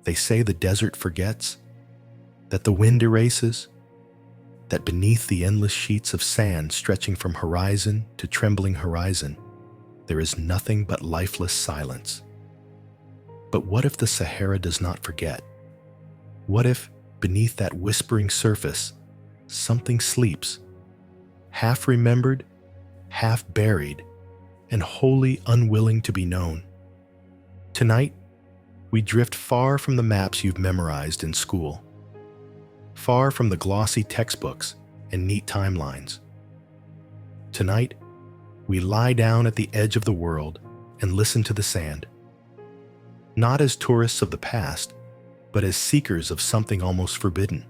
They say the desert forgets, that the wind erases, that beneath the endless sheets of sand stretching from horizon to trembling horizon, there is nothing but lifeless silence. But what if the Sahara does not forget? What if, beneath that whispering surface, something sleeps, half remembered, half buried, and wholly unwilling to be known? Tonight, we drift far from the maps you've memorized in school, far from the glossy textbooks and neat timelines. Tonight, we lie down at the edge of the world and listen to the sand, not as tourists of the past, but as seekers of something almost forbidden.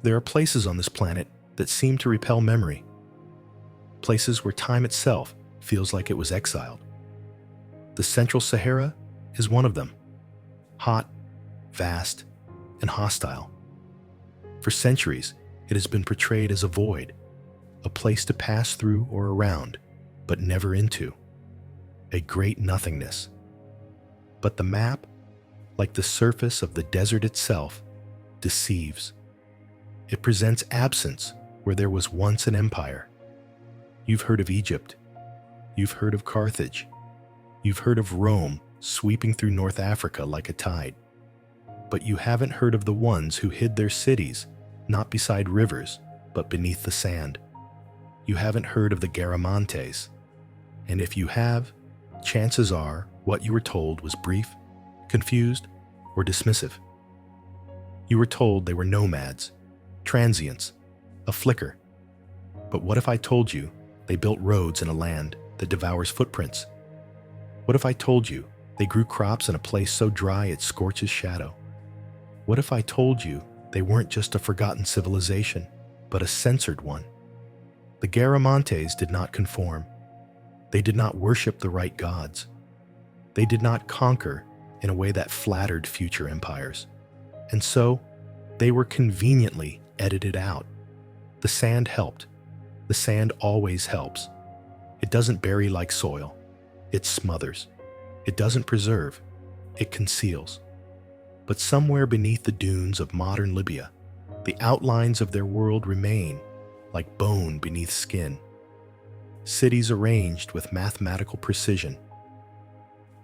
There are places on this planet that seem to repel memory, places where time itself feels like it was exiled. The Central Sahara is one of them, hot, vast, and hostile. For centuries, it has been portrayed as a void, a place to pass through or around, but never into, a great nothingness. But the map, like the surface of the desert itself, deceives. It presents absence where there was once an empire. You've heard of Egypt. You've heard of Carthage. You've heard of Rome sweeping through North Africa like a tide. But you haven't heard of the ones who hid their cities, not beside rivers, but beneath the sand. You haven't heard of the Garamantes. And if you have, chances are what you were told was brief, confused, or dismissive. You were told they were nomads, transients, a flicker. But what if I told you they built roads in a land that devours footprints? What if I told you they grew crops in a place so dry it scorches shadow? What if I told you they weren't just a forgotten civilization, but a censored one? The Garamantes did not conform. They did not worship the right gods. They did not conquer in a way that flattered future empires. And so, they were conveniently edited out. The sand helped. The sand always helps. It doesn't bury like soil. It smothers. It doesn't preserve. It conceals. But somewhere beneath the dunes of modern Libya, the outlines of their world remain, like bone beneath skin. Cities arranged with mathematical precision.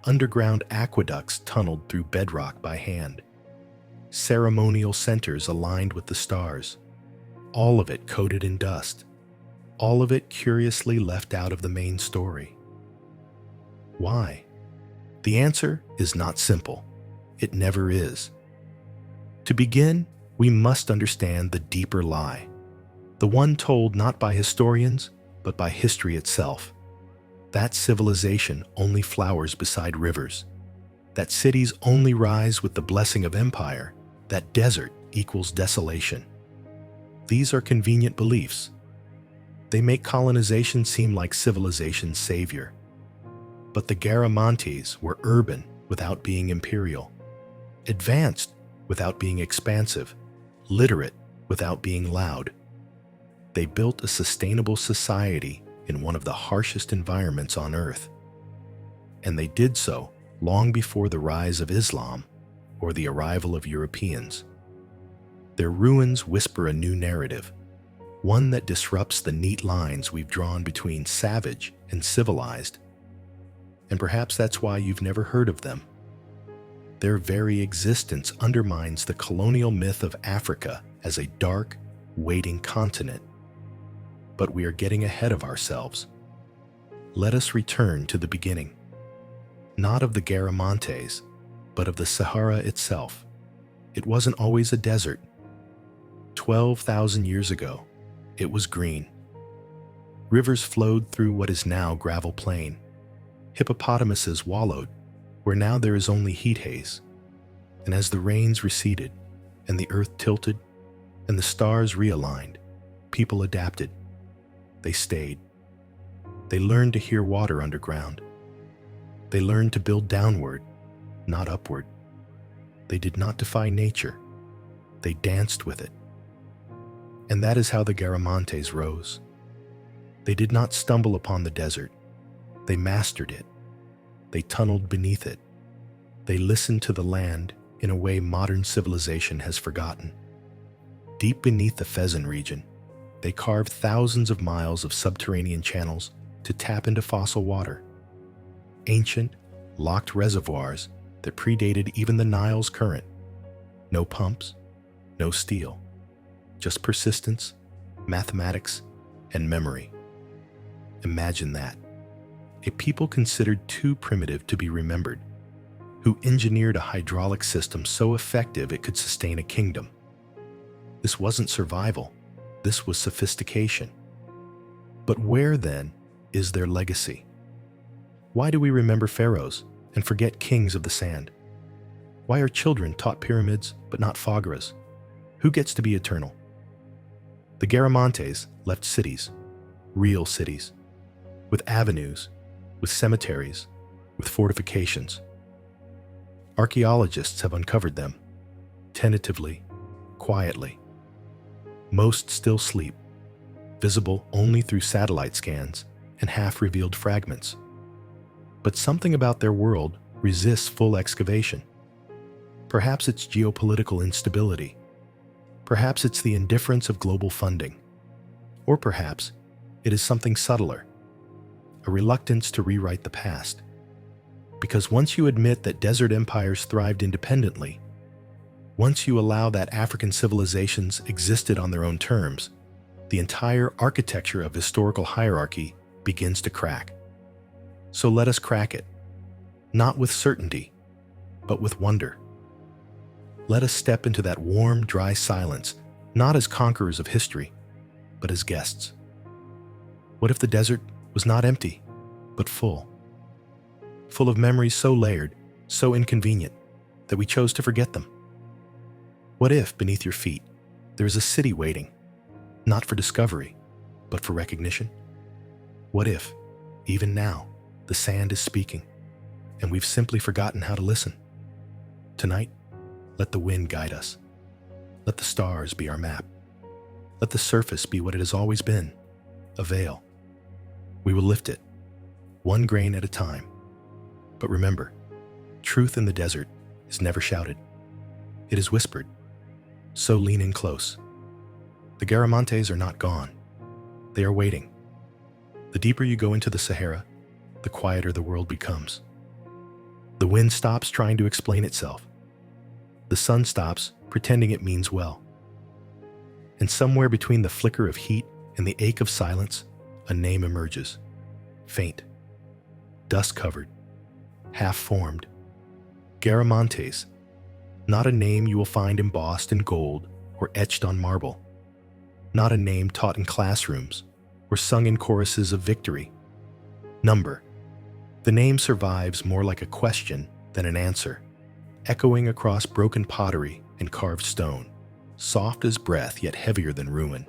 Underground aqueducts tunneled through bedrock by hand. Ceremonial centers aligned with the stars. All of it coated in dust. All of it curiously left out of the main story. Why? The answer is not simple. It never is. To begin, we must understand the deeper lie, the one told not by historians, but by history itself. That civilization only flowers beside rivers. That cities only rise with the blessing of empire. That desert equals desolation. These are convenient beliefs. They make colonization seem like civilization's savior. But the Garamantes were urban without being imperial, advanced without being expansive, literate without being loud. They built a sustainable society in one of the harshest environments on Earth. And they did so long before the rise of Islam or the arrival of Europeans. Their ruins whisper a new narrative, one that disrupts the neat lines we've drawn between savage and civilized. And perhaps that's why you've never heard of them. Their very existence undermines the colonial myth of Africa as a dark, waiting continent. But we are getting ahead of ourselves. Let us return to the beginning, not of the Garamantes, but of the Sahara itself. It wasn't always a desert. 12,000 years ago, it was green. Rivers flowed through what is now gravel plain. Hippopotamuses wallowed where now there is only heat haze. And as the rains receded, and the earth tilted, and the stars realigned, people adapted. They stayed. They learned to hear water underground. They learned to build downward, not upward. They did not defy nature. They danced with it. And that is how the Garamantes rose. They did not stumble upon the desert. They mastered it. They tunneled beneath it. They listened to the land in a way modern civilization has forgotten. Deep beneath the Fezzan region, they carved thousands of miles of subterranean channels to tap into fossil water. Ancient, locked reservoirs that predated even the Nile's current. No pumps, no steel, just persistence, mathematics, and memory. Imagine that. A people considered too primitive to be remembered, who engineered a hydraulic system so effective it could sustain a kingdom. This wasn't survival, this was sophistication. But where, then, is their legacy? Why do we remember pharaohs and forget kings of the sand? Why are children taught pyramids but not Fogaras? Who gets to be eternal? The Garamantes left cities, real cities, with avenues, with cemeteries, with fortifications. Archaeologists have uncovered them, tentatively, quietly. Most still sleep, visible only through satellite scans and half-revealed fragments. But something about their world resists full excavation. Perhaps it's geopolitical instability. Perhaps it's the indifference of global funding. Or perhaps it is something subtler, a reluctance to rewrite the past. Because once you admit that desert empires thrived independently, once you allow that African civilizations existed on their own terms, the entire architecture of historical hierarchy begins to crack. So let us crack it, not with certainty, but with wonder. Let us step into that warm, dry silence, not as conquerors of history, but as guests. What if the desert was not empty, but full? Full of memories so layered, so inconvenient, that we chose to forget them? What if, beneath your feet, there is a city waiting, not for discovery, but for recognition? What if, even now, the sand is speaking, and we've simply forgotten how to listen? Tonight, let the wind guide us. Let the stars be our map. Let the surface be what it has always been, a veil. We will lift it, one grain at a time. But remember, truth in the desert is never shouted. It is whispered. So lean in close. The Garamantes are not gone. They are waiting. The deeper you go into the Sahara, the quieter the world becomes. The wind stops trying to explain itself. The sun stops pretending it means well. And somewhere between the flicker of heat and the ache of silence, a name emerges. Faint, dust-covered, half-formed. Garamantes. Not a name you will find embossed in gold or etched on marble. Not a name taught in classrooms or sung in choruses of victory. Number. The name survives more like a question than an answer, echoing across broken pottery and carved stone, soft as breath yet heavier than ruin.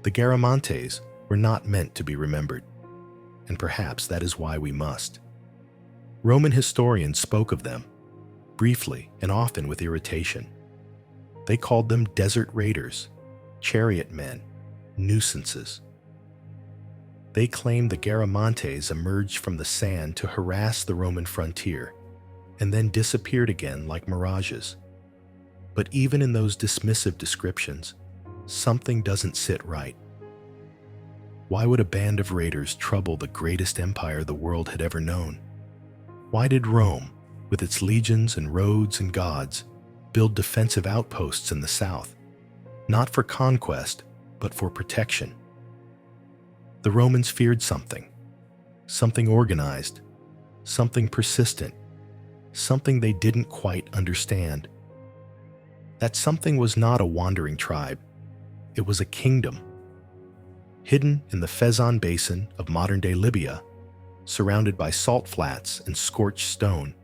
The Garamantes were not meant to be remembered, and perhaps that is why we must. Roman historians spoke of them, briefly and often with irritation. They called them desert raiders, chariot men, nuisances. They claimed the Garamantes emerged from the sand to harass the Roman frontier, and then disappeared again like mirages. But even in those dismissive descriptions, something doesn't sit right. Why would a band of raiders trouble the greatest empire the world had ever known? Why did Rome, with its legions and roads and gods, build defensive outposts in the south, not for conquest, but for protection? The Romans feared something organized, something persistent, something they didn't quite understand. That something was not a wandering tribe, it was a kingdom. Hidden in the Fezzan basin of modern-day Libya, surrounded by salt flats and scorched stone,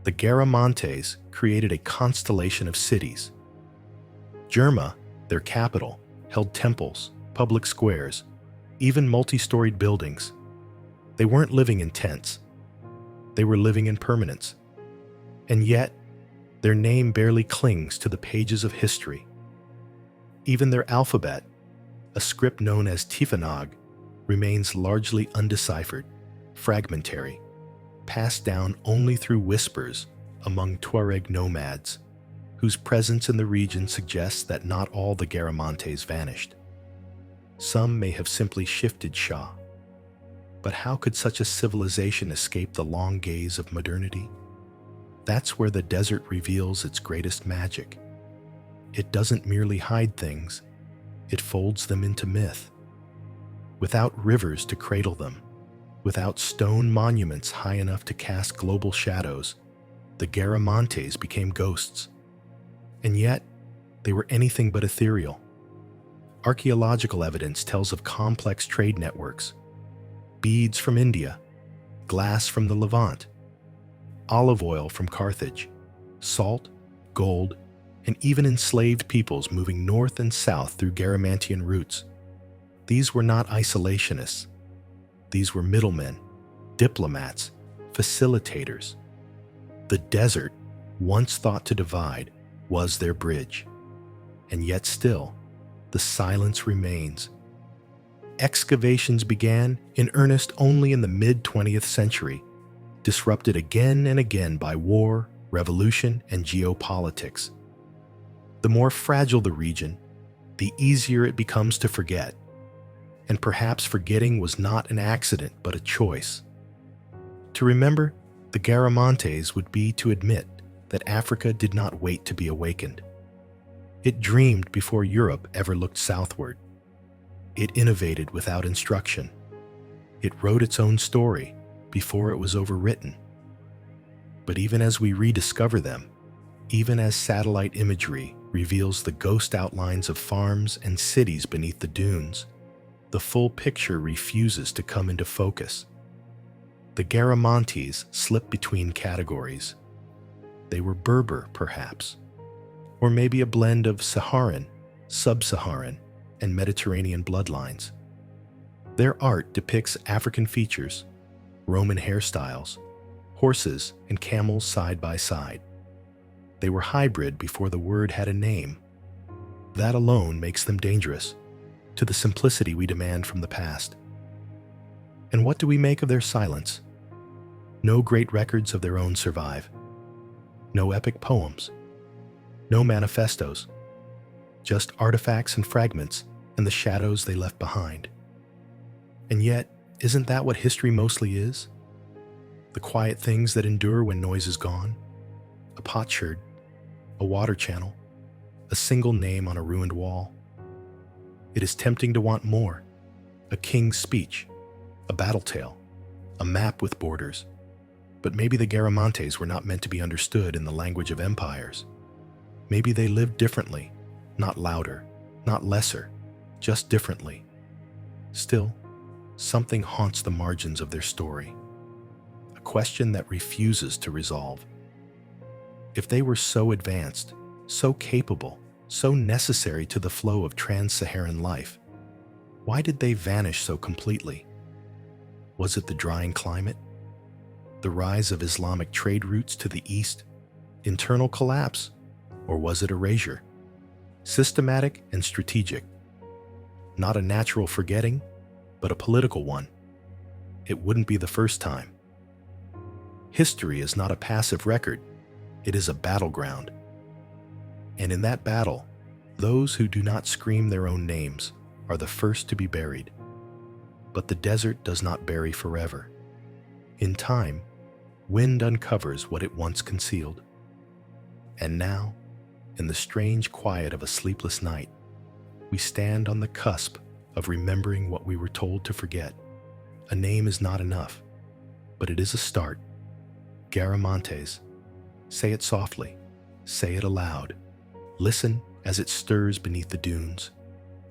the Garamantes created a constellation of cities. Jerma, their capital, held temples, public squares, even multi-storied buildings. They weren't living in tents. They were living in permanence. And yet, their name barely clings to the pages of history. Even their alphabet, a script known as Tifinagh, remains largely undeciphered, fragmentary, passed down only through whispers among Tuareg nomads, whose presence in the region suggests that not all the Garamantes vanished. Some may have simply shifted Shah. But how could such a civilization escape the long gaze of modernity? That's where the desert reveals its greatest magic. It doesn't merely hide things, it folds them into myth. Without rivers to cradle them, without stone monuments high enough to cast global shadows, the Garamantes became ghosts. And yet, they were anything but ethereal. Archaeological evidence tells of complex trade networks: beads from India, glass from the Levant, olive oil from Carthage, salt, gold, and even enslaved peoples moving north and south through Garamantian routes. These were not isolationists. These were middlemen, diplomats, facilitators. The desert, once thought to divide, was their bridge. And yet still, the silence remains. Excavations began in earnest only in the mid-20th century, disrupted again and again by war, revolution, and geopolitics. The more fragile the region, the easier it becomes to forget. And perhaps forgetting was not an accident but a choice. To remember the Garamantes would be to admit that Africa did not wait to be awakened. It dreamed before Europe ever looked southward. It innovated without instruction. It wrote its own story before it was overwritten. But even as we rediscover them, even as satellite imagery reveals the ghost outlines of farms and cities beneath the dunes, the full picture refuses to come into focus. The Garamantes slip between categories. They were Berber, perhaps, or maybe a blend of Saharan, Sub-Saharan, and Mediterranean bloodlines. Their art depicts African features, Roman hairstyles, horses and camels side by side. They were hybrid before the word had a name. That alone makes them dangerous to the simplicity we demand from the past. And what do we make of their silence? No great records of their own survive. No epic poems. No manifestos. Just artifacts and fragments and the shadows they left behind. And yet, isn't that what history mostly is? The quiet things that endure when noise is gone. A potsherd, a water channel, a single name on a ruined wall. It is tempting to want more. A king's speech, a battle tale, a map with borders. But maybe the Garamantes were not meant to be understood in the language of empires. Maybe they lived differently, not louder, not lesser, just differently. Still, something haunts the margins of their story. A question that refuses to resolve. If they were so advanced, so capable, so necessary to the flow of trans-Saharan life, why did they vanish so completely? Was it the drying climate? The rise of Islamic trade routes to the east? Internal collapse? Or was it erasure? Systematic and strategic. Not a natural forgetting, but a political one. It wouldn't be the first time. History is not a passive record. It is a battleground. And in that battle, those who do not scream their own names are the first to be buried. But the desert does not bury forever. In time, wind uncovers what it once concealed. And now, in the strange quiet of a sleepless night, we stand on the cusp of remembering what we were told to forget. A name is not enough, but it is a start. Garamantes. Say it softly. Say it aloud. Listen as it stirs beneath the dunes,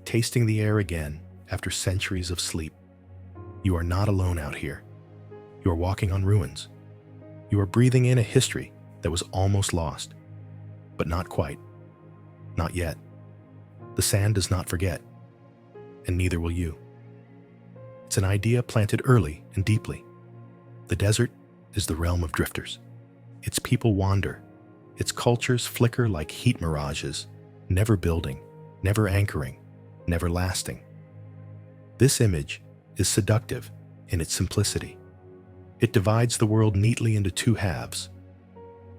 tasting the air again after centuries of sleep. You are not alone out here. You are walking on ruins. You are breathing in a history that was almost lost, but not quite. Not yet. The sand does not forget, and neither will you. It's an idea planted early and deeply. The desert is the realm of drifters. Its people wander. Its cultures flicker like heat mirages, never building, never anchoring, never lasting. This image is seductive in its simplicity. It divides the world neatly into two halves.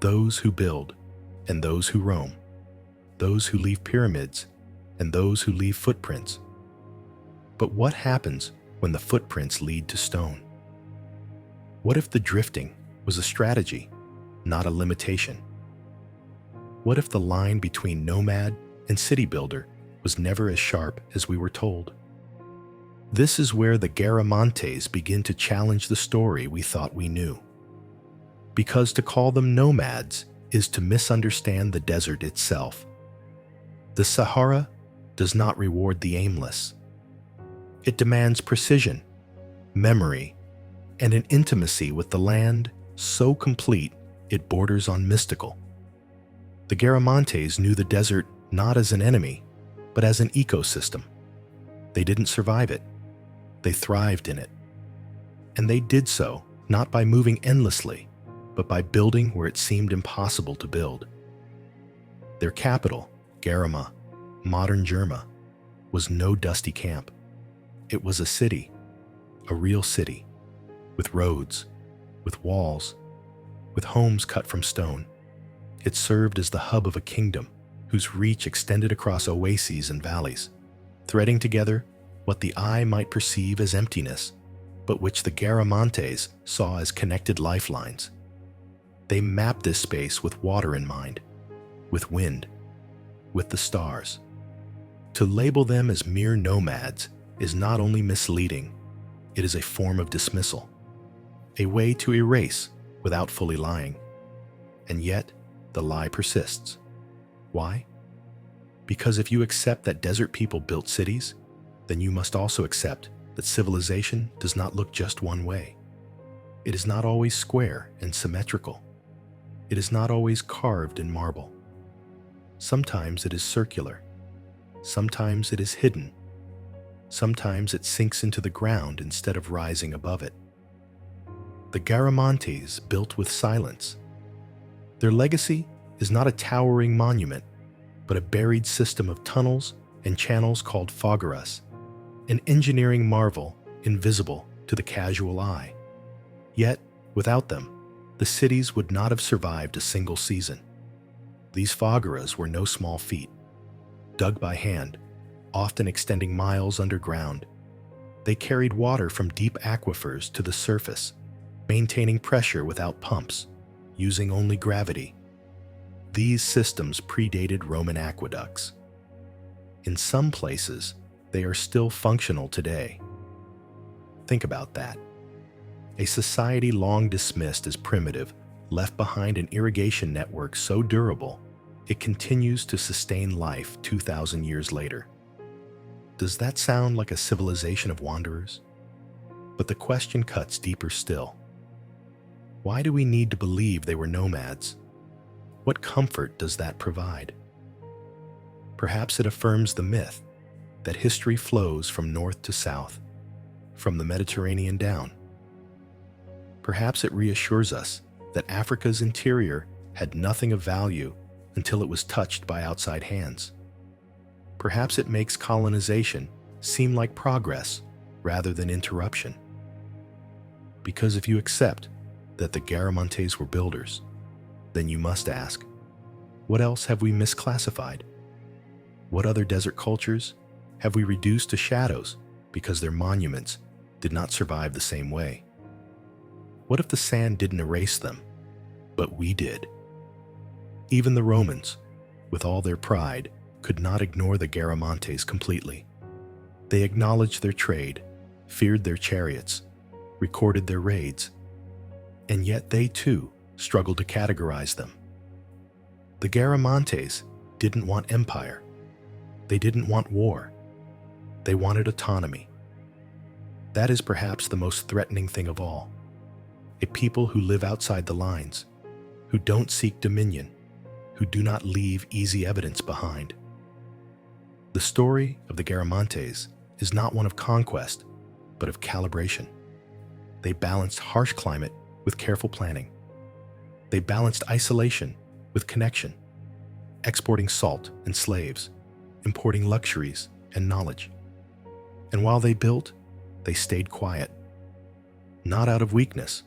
those who build and those who roam, those who leave pyramids and those who leave footprints. But what happens when the footprints lead to stone? What if the drifting was a strategy, not a limitation? What if the line between nomad and city builder was never as sharp as we were told? This is where the Garamantes begin to challenge the story we thought we knew. Because to call them nomads is to misunderstand the desert itself. The Sahara does not reward the aimless. It demands precision, memory, and an intimacy with the land so complete it borders on mystical. The Garamantes knew the desert not as an enemy, but as an ecosystem. They didn't survive it. They thrived in it. And they did so not by moving endlessly, but by building where it seemed impossible to build. Their capital, Garama, modern Jerma, was no dusty camp. It was a city, a real city, with roads, with walls, with homes cut from stone. It served as the hub of a kingdom whose reach extended across oases and valleys, threading together what the eye might perceive as emptiness, but which the Garamantes saw as connected lifelines. They mapped this space with water in mind, with wind, with the stars. To label them as mere nomads is not only misleading, it is a form of dismissal, a way to erase without fully lying. And yet, the lie persists. Why? Because if you accept that desert people built cities, then you must also accept that civilization does not look just one way. It is not always square and symmetrical. It is not always carved in marble. Sometimes it is circular. Sometimes it is hidden. Sometimes it sinks into the ground instead of rising above it. The Garamantes built with silence. Their legacy is not a towering monument, but a buried system of tunnels and channels called fogaras, an engineering marvel invisible to the casual eye. Yet, without them, the cities would not have survived a single season. These fogaras were no small feat. Dug by hand, often extending miles underground, they carried water from deep aquifers to the surface, maintaining pressure without pumps, using only gravity. These systems predated Roman aqueducts. In some places, they are still functional today. Think about that. A society long dismissed as primitive left behind an irrigation network so durable, it continues to sustain life 2,000 years later. Does that sound like a civilization of wanderers? But the question cuts deeper still. Why do we need to believe they were nomads? What comfort does that provide? Perhaps it affirms the myth that history flows from north to south, from the Mediterranean down. Perhaps it reassures us that Africa's interior had nothing of value until it was touched by outside hands. Perhaps it makes colonization seem like progress rather than interruption. Because if you accept that the Garamantes were builders, then you must ask, what else have we misclassified? What other desert cultures have we reduced to shadows because their monuments did not survive the same way? What if the sand didn't erase them, but we did? Even the Romans, with all their pride, could not ignore the Garamantes completely. They acknowledged their trade, feared their chariots, recorded their raids, and yet they too struggled to categorize them. The Garamantes didn't want empire. They didn't want war. They wanted autonomy. That is perhaps the most threatening thing of all. A people who live outside the lines, who don't seek dominion, who do not leave easy evidence behind. The story of the Garamantes is not one of conquest, but of calibration. They balanced harsh climate with careful planning. They balanced isolation with connection, exporting salt and slaves, importing luxuries and knowledge. And while they built, they stayed quiet, not out of weakness,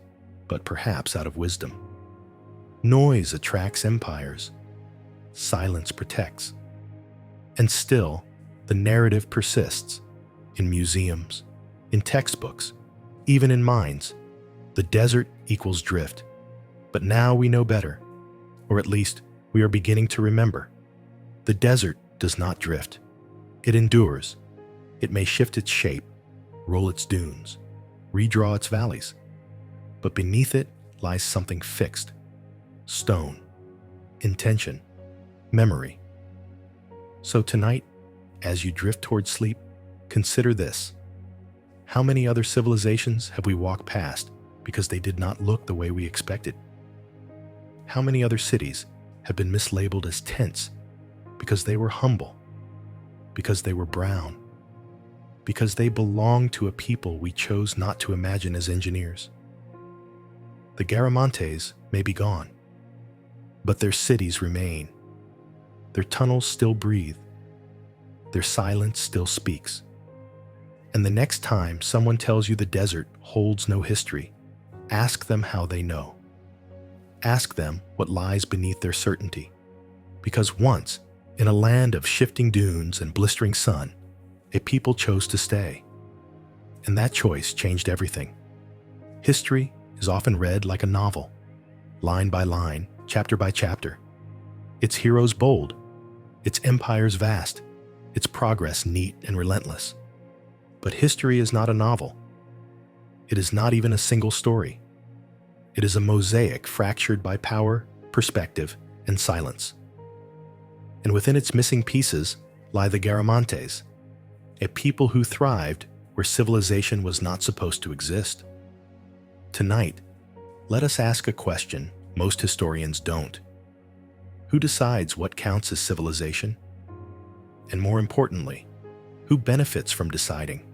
but perhaps out of wisdom. Noise attracts empires. Silence protects. And still, the narrative persists in museums, in textbooks, even in minds. The desert equals drift. But now we know better, or at least we are beginning to remember. The desert does not drift. It endures. It may shift its shape, roll its dunes, redraw its valleys. But beneath it lies something fixed. Stone, intention, memory. So tonight, as you drift toward sleep, consider this. How many other civilizations have we walked past because they did not look the way we expected? How many other cities have been mislabeled as tents because they were humble, because they were brown, because they belonged to a people we chose not to imagine as engineers? The Garamantes may be gone, but their cities remain. Their tunnels still breathe. Their silence still speaks. And the next time someone tells you the desert holds no history, ask them how they know. Ask them what lies beneath their certainty. Because once, in a land of shifting dunes and blistering sun, a people chose to stay. And that choice changed everything. History is often read like a novel, line by line, chapter by chapter. Its heroes bold, its empires vast, its progress neat and relentless. But history is not a novel. It is not even a single story. It is a mosaic fractured by power, perspective, and silence. And within its missing pieces lie the Garamantes, a people who thrived where civilization was not supposed to exist. Tonight, let us ask a question most historians don't. Who decides what counts as civilization? And more importantly, who benefits from deciding?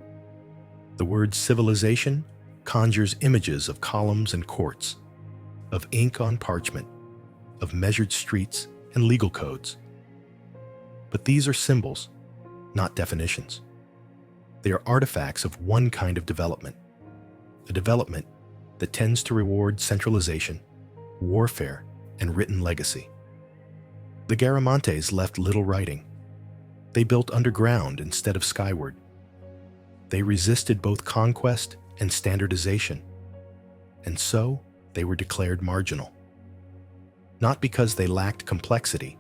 The word civilization conjures images of columns and courts, of ink on parchment, of measured streets and legal codes. But these are symbols, not definitions. They are artifacts of one kind of development, a development that tends to reward centralization, warfare, and written legacy. The Garamantes left little writing. They built underground instead of skyward. They resisted both conquest and standardization, and so they were declared marginal. Not because they lacked complexity,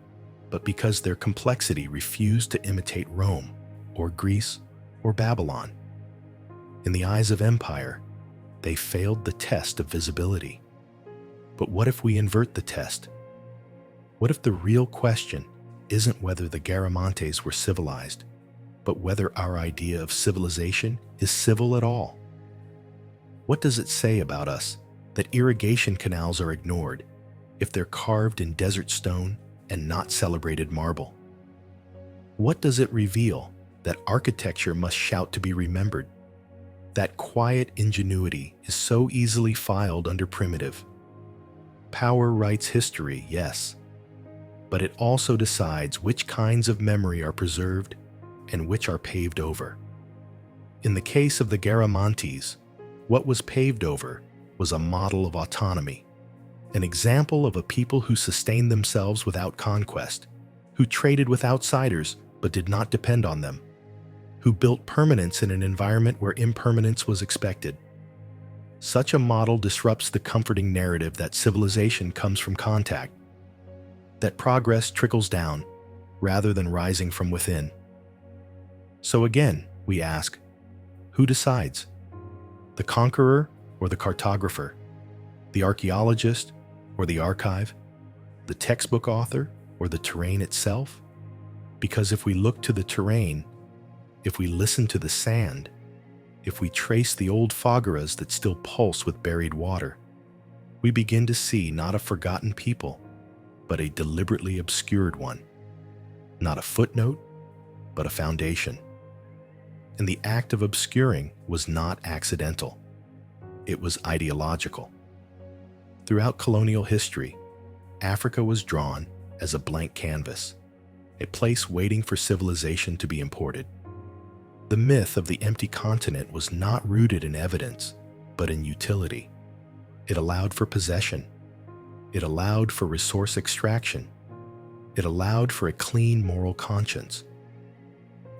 but because their complexity refused to imitate Rome, or Greece, or Babylon. In the eyes of empire, they failed the test of visibility. But what if we invert the test? What if the real question isn't whether the Garamantes were civilized, but whether our idea of civilization is civil at all? What does it say about us that irrigation canals are ignored if they're carved in desert stone and not celebrated marble? What does it reveal that architecture must shout to be remembered, that quiet ingenuity is so easily filed under primitive? Power writes history, yes, but it also decides which kinds of memory are preserved and which are paved over. In the case of the Garamantes, what was paved over was a model of autonomy, an example of a people who sustained themselves without conquest, who traded with outsiders but did not depend on them, who built permanence in an environment where impermanence was expected. Such a model disrupts the comforting narrative that civilization comes from contact, that progress trickles down rather than rising from within. So again, we ask, who decides? The conqueror or the cartographer? The archaeologist or the archive? The textbook author or the terrain itself? Because if we look to the terrain, if we listen to the sand, if we trace the old fogaras that still pulse with buried water, we begin to see not a forgotten people, but a deliberately obscured one. Not a footnote, but a foundation. And the act of obscuring was not accidental. It was ideological. Throughout colonial history, Africa was drawn as a blank canvas, a place waiting for civilization to be imported. The myth of the empty continent was not rooted in evidence, but in utility. It allowed for possession. It allowed for resource extraction. It allowed for a clean moral conscience.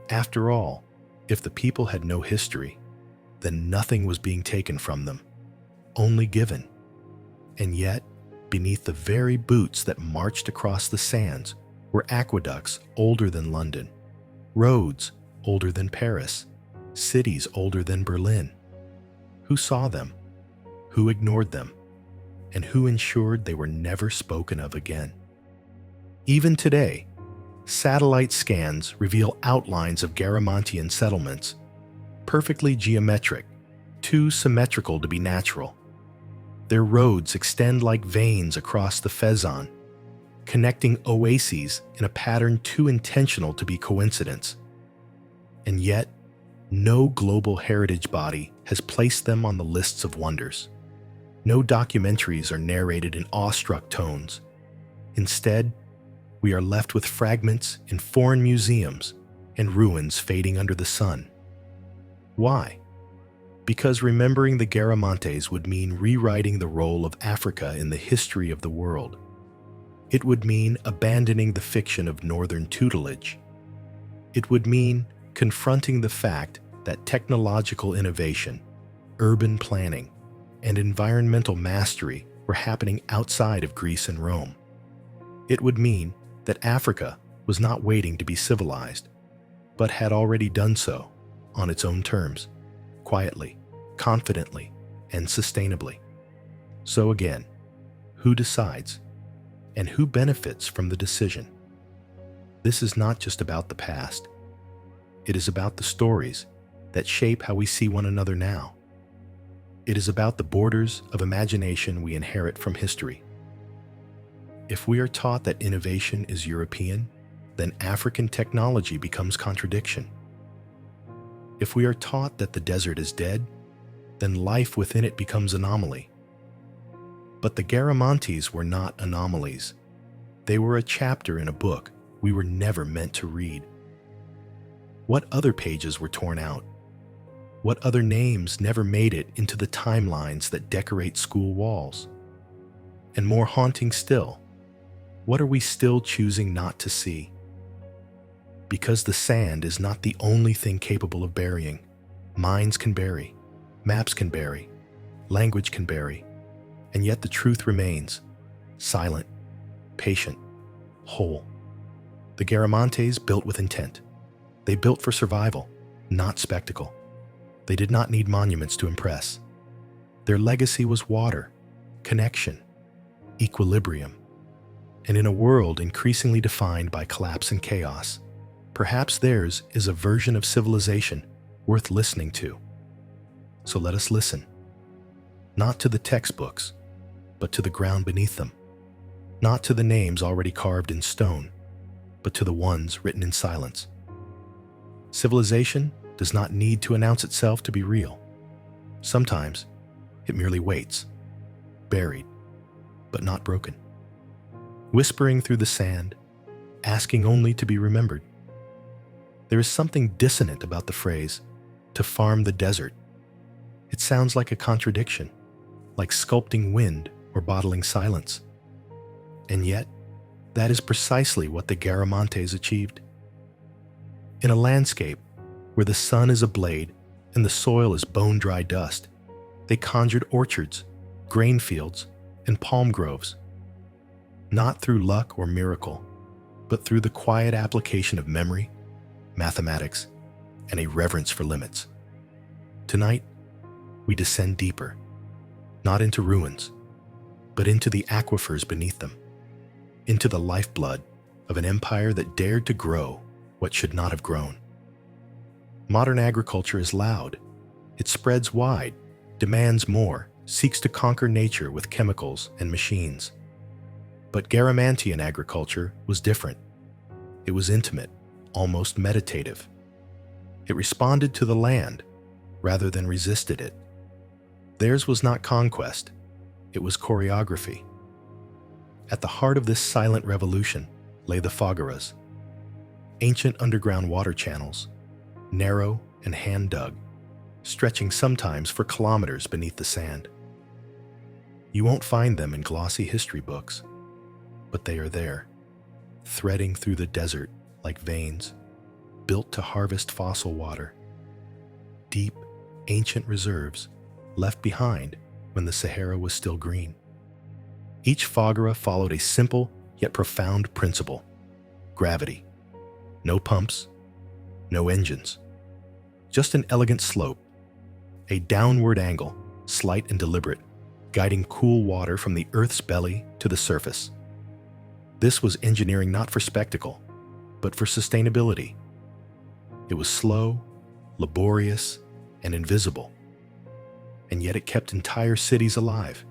After all, if the people had no history, then nothing was being taken from them, only given. And yet, beneath the very boots that marched across the sands were aqueducts older than London, roads older than Paris, cities older than Berlin. Who saw them? Who ignored them? And who ensured they were never spoken of again? Even today, satellite scans reveal outlines of Garamantian settlements, perfectly geometric, too symmetrical to be natural. Their roads extend like veins across the Fezzan, connecting oases in a pattern too intentional to be coincidence. And yet, no global heritage body has placed them on the lists of wonders. No documentaries are narrated in awestruck tones. Instead, we are left with fragments in foreign museums and ruins fading under the sun. Why? Because remembering the Garamantes would mean rewriting the role of Africa in the history of the world. It would mean abandoning the fiction of northern tutelage. It would mean confronting the fact that technological innovation, urban planning, and environmental mastery were happening outside of Greece and Rome. It would mean that Africa was not waiting to be civilized, but had already done so on its own terms, quietly, confidently, and sustainably. So again, who decides? And who benefits from the decision? This is not just about the past. It is about the stories that shape how we see one another now. It is about the borders of imagination we inherit from history. If we are taught that innovation is European, then African technology becomes contradiction. If we are taught that the desert is dead, then life within it becomes anomaly. But the Garamantes were not anomalies. They were a chapter in a book we were never meant to read. What other pages were torn out? What other names never made it into the timelines that decorate school walls? And more haunting still, what are we still choosing not to see? Because the sand is not the only thing capable of burying. Minds can bury, maps can bury, language can bury, and yet the truth remains, silent, patient, whole. The Garamantes built with intent. They built for survival, not spectacle. They did not need monuments to impress. Their legacy was water, connection, equilibrium. And in a world increasingly defined by collapse and chaos, perhaps theirs is a version of civilization worth listening to. So let us listen, not to the textbooks, but to the ground beneath them, not to the names already carved in stone, but to the ones written in silence. Civilization does not need to announce itself to be real. Sometimes it merely waits, buried, but not broken, whispering through the sand, asking only to be remembered. There is something dissonant about the phrase, to farm the desert. It sounds like a contradiction, like sculpting wind or bottling silence. And yet, that is precisely what the Garamantes achieved. In a landscape where the sun is a blade and the soil is bone-dry dust, they conjured orchards, grain fields, and palm groves. Not through luck or miracle, but through the quiet application of memory, mathematics, and a reverence for limits. Tonight, we descend deeper, not into ruins, but into the aquifers beneath them, into the lifeblood of an empire that dared to grow what should not have grown. Modern agriculture is loud. It spreads wide, demands more, seeks to conquer nature with chemicals and machines. But Garamantian agriculture was different. It was intimate, almost meditative. It responded to the land rather than resisted it. Theirs was not conquest, it was choreography. At the heart of this silent revolution lay the Fogaras, ancient underground water channels, narrow and hand-dug, stretching sometimes for kilometers beneath the sand. You won't find them in glossy history books, but they are there, threading through the desert like veins, built to harvest fossil water. Deep, ancient reserves left behind when the Sahara was still green. Each Foggara followed a simple yet profound principle: gravity. No pumps, no engines. Just an elegant slope, a downward angle, slight and deliberate, guiding cool water from the Earth's belly to the surface. This was engineering not for spectacle, but for sustainability. It was slow, laborious, and invisible, and yet it kept entire cities alive.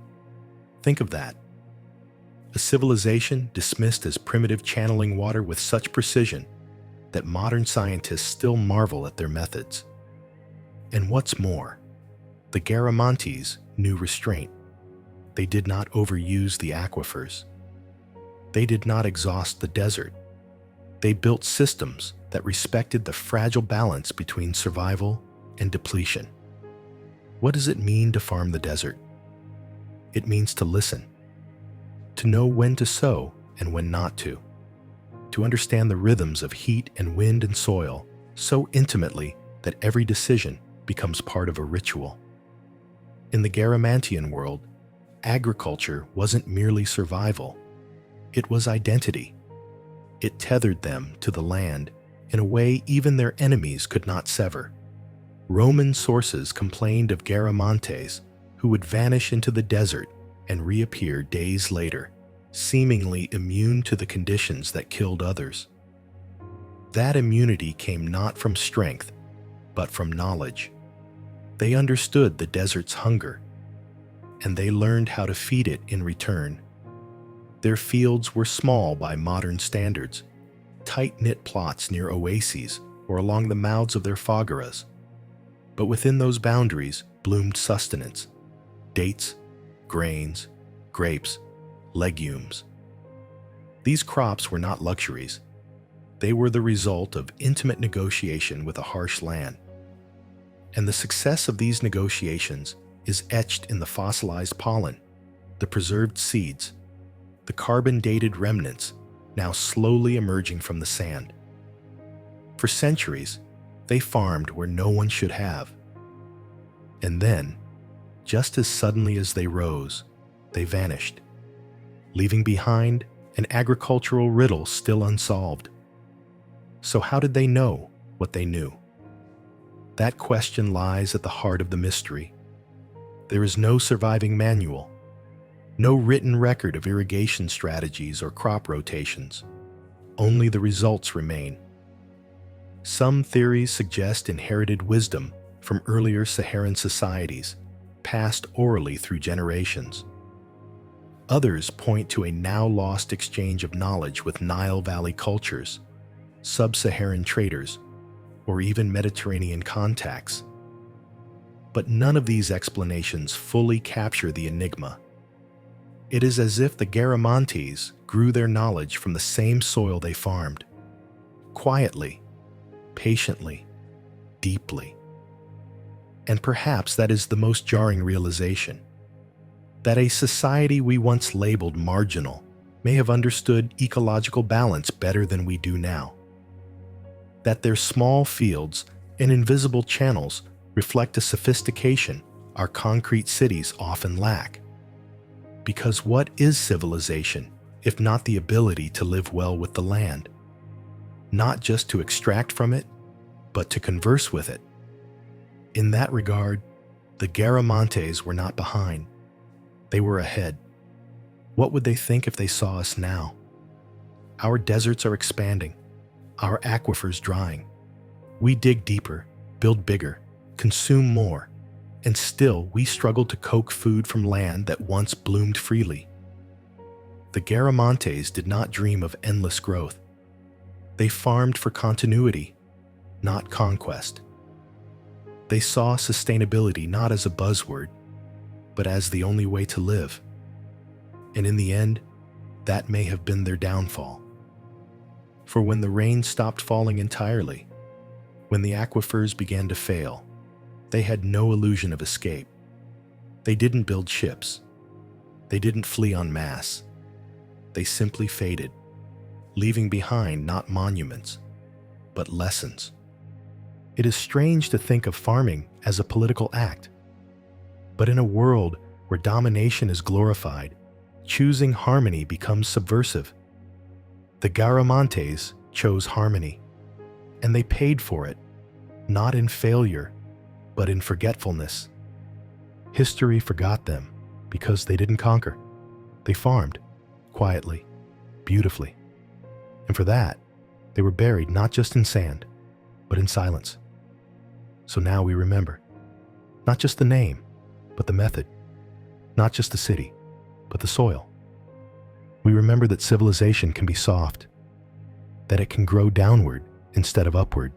Think of that. A civilization dismissed as primitive, channeling water with such precision that modern scientists still marvel at their methods. And what's more, the Garamantes knew restraint. They did not overuse the aquifers. They did not exhaust the desert. They built systems that respected the fragile balance between survival and depletion. What does it mean to farm the desert? It means to listen, to know when to sow and when not to understand the rhythms of heat and wind and soil so intimately that every decision becomes part of a ritual. In the Garamantian world, agriculture wasn't merely survival, it was identity. It tethered them to the land in a way even their enemies could not sever. Roman sources complained of Garamantes who would vanish into the desert and reappear days later, seemingly immune to the conditions that killed others. That immunity came not from strength, but from knowledge. They understood the desert's hunger, and they learned how to feed it in return. Their fields were small by modern standards, tight-knit plots near oases or along the mouths of their foggaras. But within those boundaries bloomed sustenance: dates, grains, grapes, legumes. These crops were not luxuries. They were the result of intimate negotiation with a harsh land. And the success of these negotiations is etched in the fossilized pollen, the preserved seeds, the carbon-dated remnants now slowly emerging from the sand. For centuries, they farmed where no one should have. And then, just as suddenly as they rose, they vanished, leaving behind an agricultural riddle still unsolved. So how did they know what they knew? That question lies at the heart of the mystery. There is no surviving manual, no written record of irrigation strategies or crop rotations. Only the results remain. Some theories suggest inherited wisdom from earlier Saharan societies, passed orally through generations. Others point to a now-lost exchange of knowledge with Nile Valley cultures, sub-Saharan traders, or even Mediterranean contacts. But none of these explanations fully capture the enigma. It is as if the Garamantes grew their knowledge from the same soil they farmed, quietly, patiently, deeply. And perhaps that is the most jarring realization, that a society we once labeled marginal may have understood ecological balance better than we do now. That their small fields and invisible channels reflect a sophistication our concrete cities often lack. Because what is civilization if not the ability to live well with the land? Not just to extract from it, but to converse with it. In that regard, the Garamantes were not behind. They were ahead. What would they think if they saw us now? Our deserts are expanding, our aquifers drying. We dig deeper, build bigger, consume more, and still we struggle to coax food from land that once bloomed freely. The Garamantes did not dream of endless growth. They farmed for continuity, not conquest. They saw sustainability not as a buzzword, but as the only way to live. And in the end, that may have been their downfall. For when the rain stopped falling entirely, when the aquifers began to fail, they had no illusion of escape. They didn't build ships. They didn't flee en masse. They simply faded, leaving behind not monuments, but lessons. It is strange to think of farming as a political act, but in a world where domination is glorified, choosing harmony becomes subversive. The Garamantes chose harmony, and they paid for it, not in failure, but in forgetfulness. History forgot them because they didn't conquer. They farmed, quietly, beautifully. And for that, they were buried not just in sand, but in silence. So now we remember, not just the name, but the method, not just the city, but the soil. We remember that civilization can be soft, that it can grow downward instead of upward,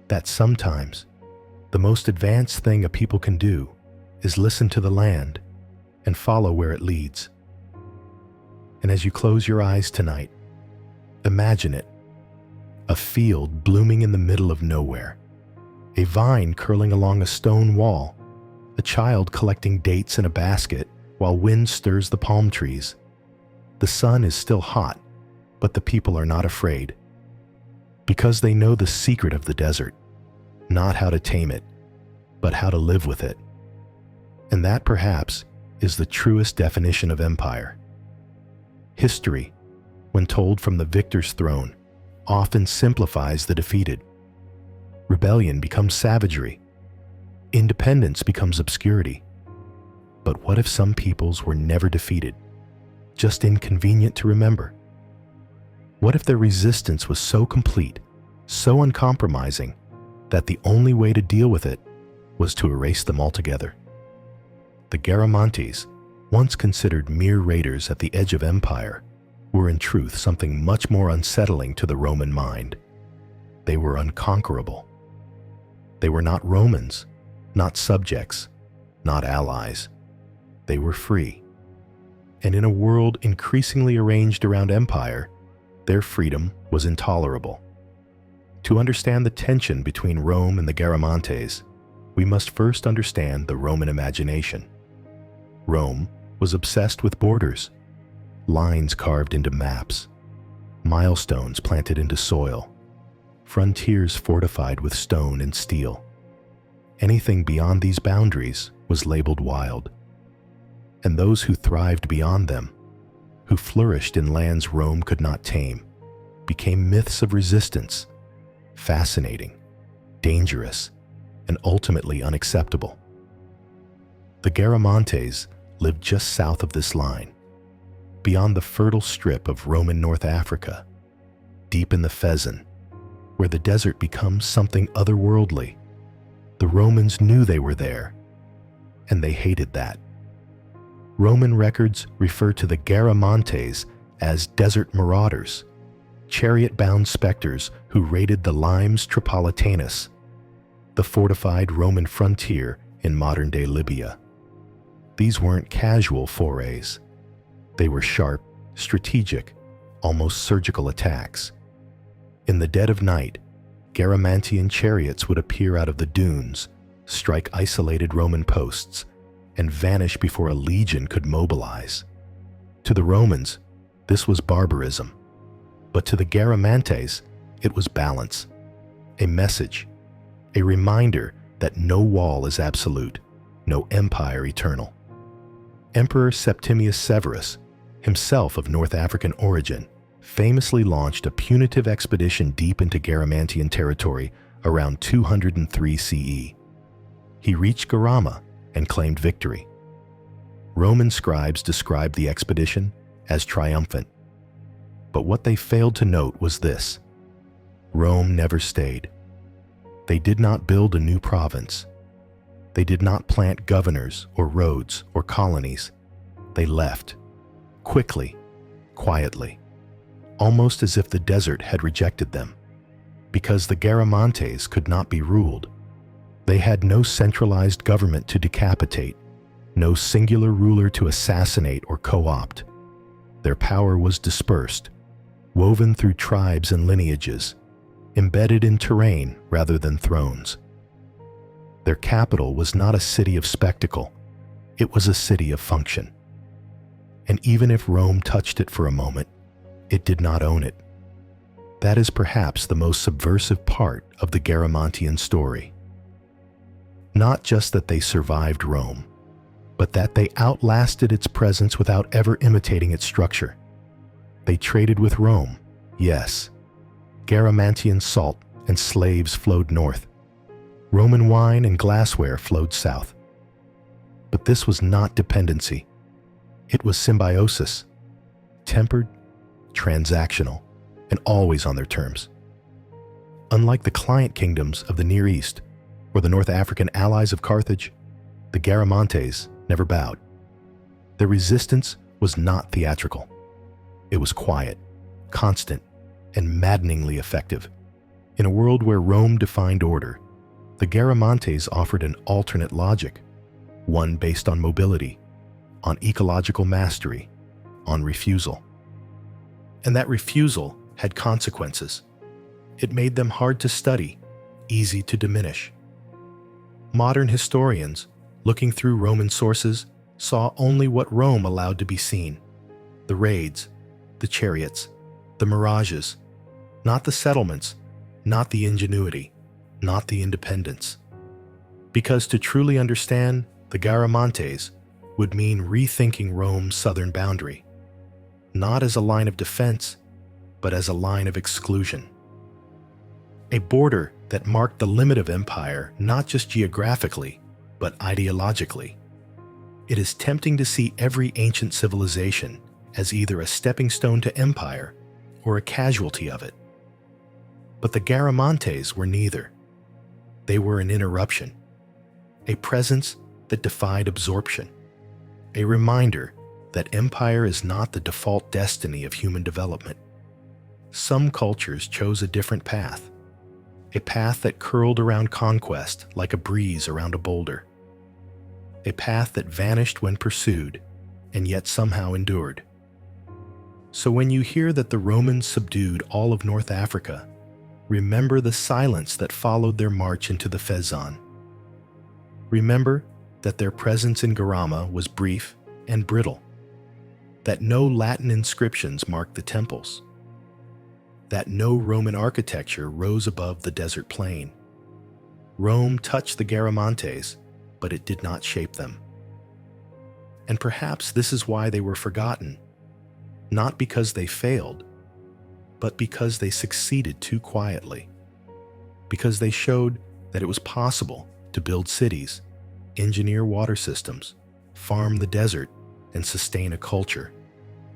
that sometimes the most advanced thing a people can do is listen to the land and follow where it leads. And as you close your eyes tonight, imagine it, a field blooming in the middle of nowhere, a vine curling along a stone wall, a child collecting dates in a basket while wind stirs the palm trees. The sun is still hot, but the people are not afraid, because they know the secret of the desert, not how to tame it, but how to live with it. And that, perhaps, is the truest definition of empire. History, when told from the victor's throne, often simplifies the defeated. Rebellion becomes savagery. Independence becomes obscurity. But what if some peoples were never defeated, just inconvenient to remember? What if their resistance was so complete, so uncompromising, that the only way to deal with it was to erase them altogether? The Garamantes, once considered mere raiders at the edge of empire, were in truth something much more unsettling to the Roman mind. They were unconquerable. They were not Romans, not subjects, not allies. They were free. And in a world increasingly arranged around empire, their freedom was intolerable. To understand the tension between Rome and the Garamantes, we must first understand the Roman imagination. Rome was obsessed with borders, lines carved into maps, milestones planted into soil, frontiers fortified with stone and steel. Anything beyond these boundaries was labeled wild. And those who thrived beyond them, who flourished in lands Rome could not tame, became myths of resistance, fascinating, dangerous, and ultimately unacceptable. The Garamantes lived just south of this line, beyond the fertile strip of Roman North Africa, deep in the Fezzan, where the desert becomes something otherworldly. The Romans knew they were there, and they hated that. Roman records refer to the Garamantes as desert marauders, chariot-bound specters who raided the Limes Tripolitanus, the fortified Roman frontier in modern-day Libya. These weren't casual forays. They were sharp, strategic, almost surgical attacks. In the dead of night, Garamantian chariots would appear out of the dunes, strike isolated Roman posts, and vanish before a legion could mobilize. To the Romans, this was barbarism. But to the Garamantes, it was balance, a message, a reminder that no wall is absolute, no empire eternal. Emperor Septimius Severus, himself of North African origin, famously launched a punitive expedition deep into Garamantian territory around 203 CE. He reached Garama and claimed victory. Roman scribes described the expedition as triumphant. But what they failed to note was this: Rome never stayed. They did not build a new province. They did not plant governors or roads or colonies. They left, quickly, quietly, almost as if the desert had rejected them. Because the Garamantes could not be ruled. They had no centralized government to decapitate, no singular ruler to assassinate or co-opt. Their power was dispersed, woven through tribes and lineages, embedded in terrain rather than thrones. Their capital was not a city of spectacle, it was a city of function. And even if Rome touched it for a moment, it did not own it. That is perhaps the most subversive part of the Garamantian story. Not just that they survived Rome, but that they outlasted its presence without ever imitating its structure. They traded with Rome, yes. Garamantian salt and slaves flowed north. Roman wine and glassware flowed south. But this was not dependency. It was symbiosis, tempered, transactional, and always on their terms. Unlike the client kingdoms of the Near East or the North African allies of Carthage, the Garamantes never bowed. Their resistance was not theatrical. It was quiet, constant, and maddeningly effective. In a world where Rome defined order, the Garamantes offered an alternate logic, one based on mobility, on ecological mastery, on refusal. And that refusal had consequences. It made them hard to study, easy to diminish. Modern historians, looking through Roman sources, saw only what Rome allowed to be seen: the raids, the chariots, the mirages, not the settlements, not the ingenuity, not the independence. Because to truly understand the Garamantes would mean rethinking Rome's southern boundary, not as a line of defense, but as a line of exclusion. A border that marked the limit of empire not just geographically, but ideologically. It is tempting to see every ancient civilization as either a stepping stone to empire or a casualty of it. But the Garamantes were neither. They were an interruption, a presence that defied absorption, a reminder that empire is not the default destiny of human development. Some cultures chose a different path, a path that curled around conquest like a breeze around a boulder, a path that vanished when pursued and yet somehow endured. So when you hear that the Romans subdued all of North Africa, remember the silence that followed their march into the Fezzan. Remember that their presence in Garama was brief and brittle, that no Latin inscriptions marked the temples, that no Roman architecture rose above the desert plain. Rome touched the Garamantes, but it did not shape them. And perhaps this is why they were forgotten, not because they failed, but because they succeeded too quietly, because they showed that it was possible to build cities, engineer water systems, farm the desert, and sustain a culture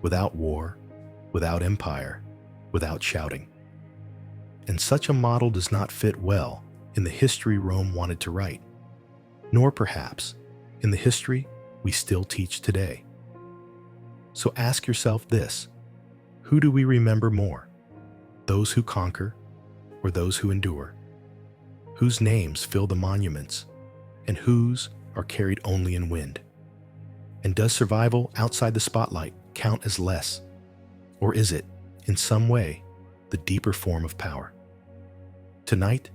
without war, without empire, without shouting. And such a model does not fit well in the history Rome wanted to write, nor perhaps in the history we still teach today. So ask yourself this: who do we remember more? Those who conquer or those who endure? Whose names fill the monuments and whose are carried only in wind? And does survival outside the spotlight count as less? Or is it, in some way, the deeper form of power? Tonight,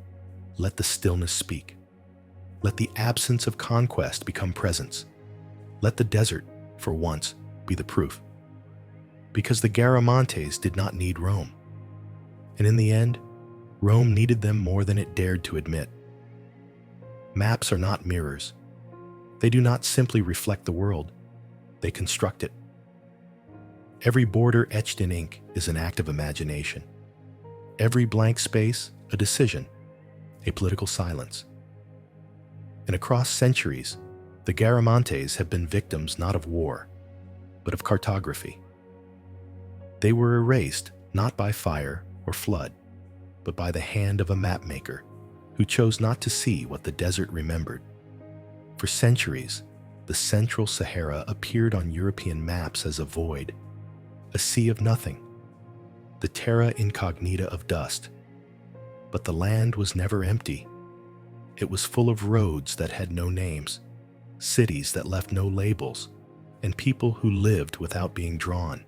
let the stillness speak. Let the absence of conquest become presence. Let the desert, for once, be the proof. Because the Garamantes did not need Rome. And in the end, Rome needed them more than it dared to admit. Maps are not mirrors. They do not simply reflect the world. They construct it. Every border etched in ink is an act of imagination. Every blank space, a decision, a political silence. And across centuries, the Garamantes have been victims not of war, but of cartography. They were erased not by fire or flood, but by the hand of a mapmaker who chose not to see what the desert remembered. For centuries, the central Sahara appeared on European maps as a void, a sea of nothing, the terra incognita of dust. But the land was never empty. It was full of roads that had no names, cities that left no labels, and people who lived without being drawn.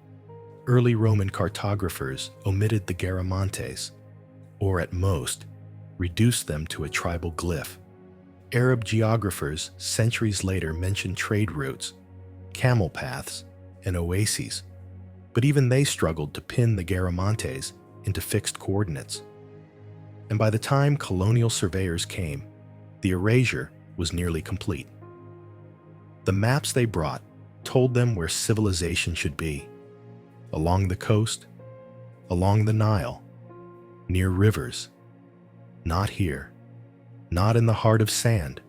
Early Roman cartographers omitted the Garamantes, or at most, reduced them to a tribal glyph. Arab geographers centuries later mentioned trade routes, camel paths, and oases, but even they struggled to pin the Garamantes into fixed coordinates. And by the time colonial surveyors came, the erasure was nearly complete. The maps they brought told them where civilization should be: along the coast, along the Nile, near rivers. Not here, not in the heart of sand.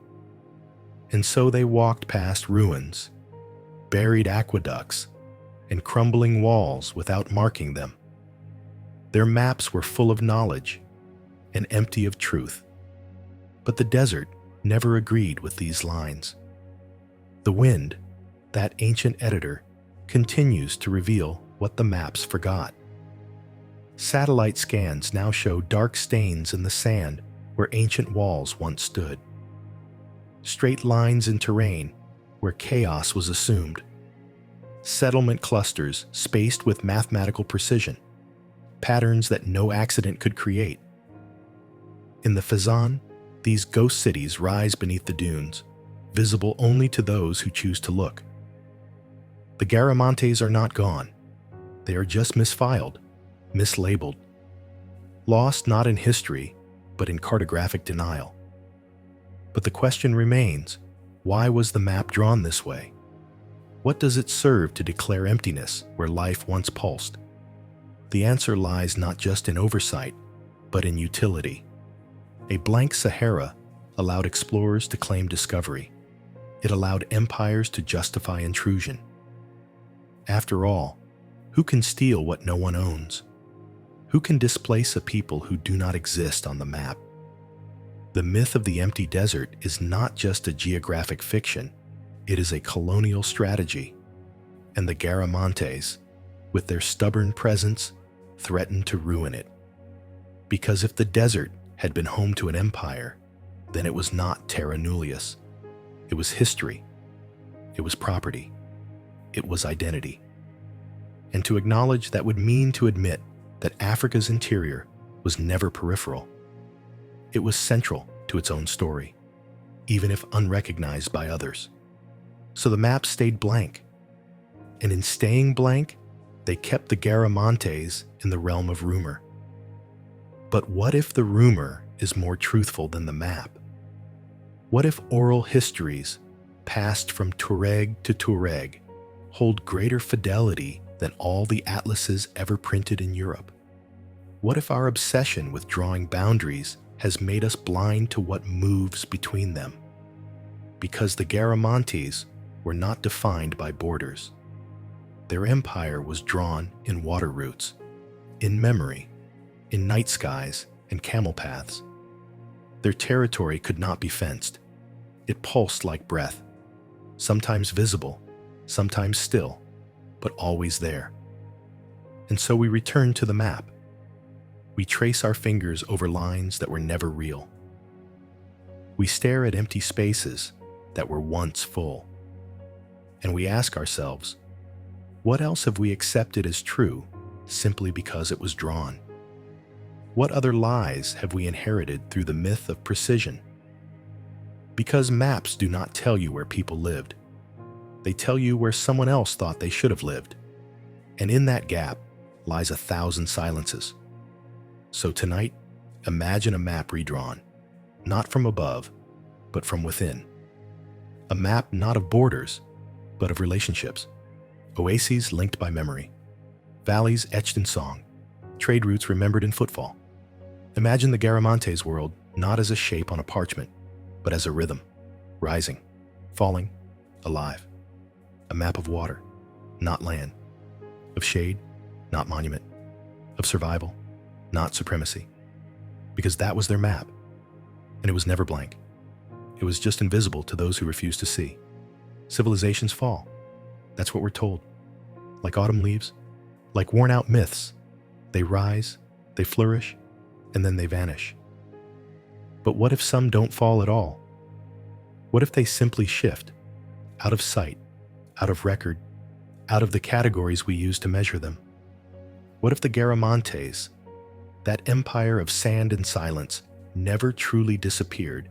And so they walked past ruins, buried aqueducts, and crumbling walls without marking them. Their maps were full of knowledge and empty of truth. But the desert never agreed with these lines. The wind, that ancient editor, continues to reveal what the maps forgot. Satellite scans now show dark stains in the sand where ancient walls once stood. Straight lines in terrain where chaos was assumed. Settlement clusters spaced with mathematical precision, patterns that no accident could create. In the Fezzan, these ghost cities rise beneath the dunes, visible only to those who choose to look. The Garamantes are not gone. They are just misfiled, mislabeled, lost not in history, but in cartographic denial. But the question remains, why was the map drawn this way? What does it serve to declare emptiness where life once pulsed? The answer lies not just in oversight, but in utility. A blank Sahara allowed explorers to claim discovery. It allowed empires to justify intrusion. After all, who can steal what no one owns? Who can displace a people who do not exist on the map? The myth of the empty desert is not just a geographic fiction, it is a colonial strategy. And the Garamantes, with their stubborn presence, threaten to ruin it. Because if the desert had been home to an empire, then it was not terra nullius. It was history. It was property. It was identity. And to acknowledge that would mean to admit that Africa's interior was never peripheral. It was central to its own story, even if unrecognized by others. So the map stayed blank. And in staying blank, they kept the Garamantes in the realm of rumor. But what if the rumor is more truthful than the map? What if oral histories, passed from Tuareg to Tuareg, hold greater fidelity than all the atlases ever printed in Europe? What if our obsession with drawing boundaries has made us blind to what moves between them? Because the Garamantes were not defined by borders. Their empire was drawn in water routes, in memory, in night skies and camel paths. Their territory could not be fenced. It pulsed like breath, sometimes visible, sometimes still, but always there. And so we return to the map. We trace our fingers over lines that were never real. We stare at empty spaces that were once full. And we ask ourselves, what else have we accepted as true simply because it was drawn? What other lies have we inherited through the myth of precision? Because maps do not tell you where people lived. They tell you where someone else thought they should have lived. And in that gap lies 1,000 silences. So tonight, imagine a map redrawn, not from above, but from within. A map not of borders, but of relationships. Oases linked by memory. Valleys etched in song. Trade routes remembered in footfall. Imagine the Garamantes world not as a shape on a parchment, but as a rhythm, rising, falling, alive. A map of water, not land. Of shade, not monument. Of survival, not supremacy. Because that was their map, and it was never blank. It was just invisible to those who refused to see. Civilizations fall. That's what we're told. Like autumn leaves, like worn-out myths, they rise, they flourish, and then they vanish. But what if some don't fall at all? What if they simply shift, out of sight, out of record, out of the categories we use to measure them? What if the Garamantes, that empire of sand and silence, never truly disappeared,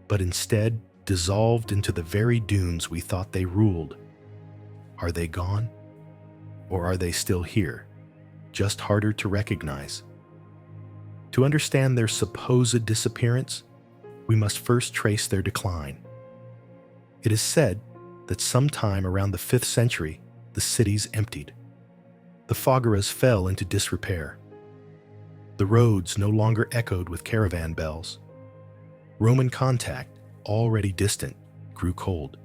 but instead dissolved into the very dunes we thought they ruled? Are they gone? Or are they still here, just harder to recognize? To understand their supposed disappearance, we must first trace their decline. It is said that sometime around the 5th century, the cities emptied. The fogaras fell into disrepair. The roads no longer echoed with caravan bells. Roman contact, already distant, grew cold,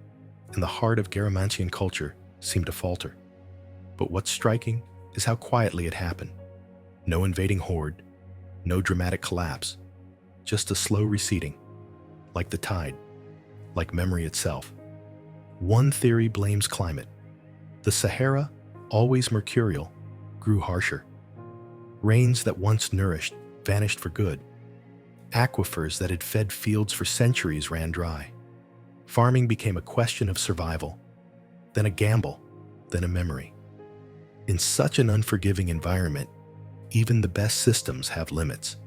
and the heart of Garamantian culture seemed to falter. But what's striking is how quietly it happened. No invading horde, no dramatic collapse, just a slow receding, like the tide, like memory itself. One theory blames climate. The Sahara, always mercurial, grew harsher. Rains that once nourished vanished for good. Aquifers that had fed fields for centuries ran dry. Farming became a question of survival, then a gamble, then a memory. In such an unforgiving environment, even the best systems have limits.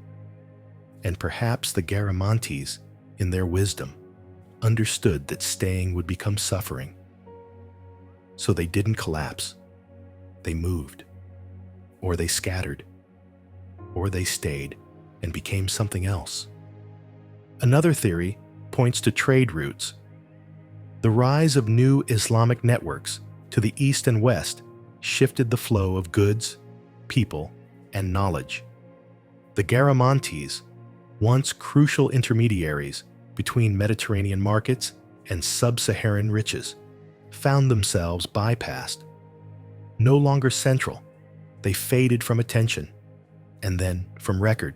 And perhaps the Garamantes, in their wisdom, understood that staying would become suffering. So they didn't collapse. They moved. Or they scattered. Or they stayed and became something else. Another theory points to trade routes. The rise of new Islamic networks to the east and west shifted the flow of goods, people, and knowledge. The Garamantes, once crucial intermediaries between Mediterranean markets and sub-Saharan riches, found themselves bypassed. No longer central, they faded from attention, and then from record.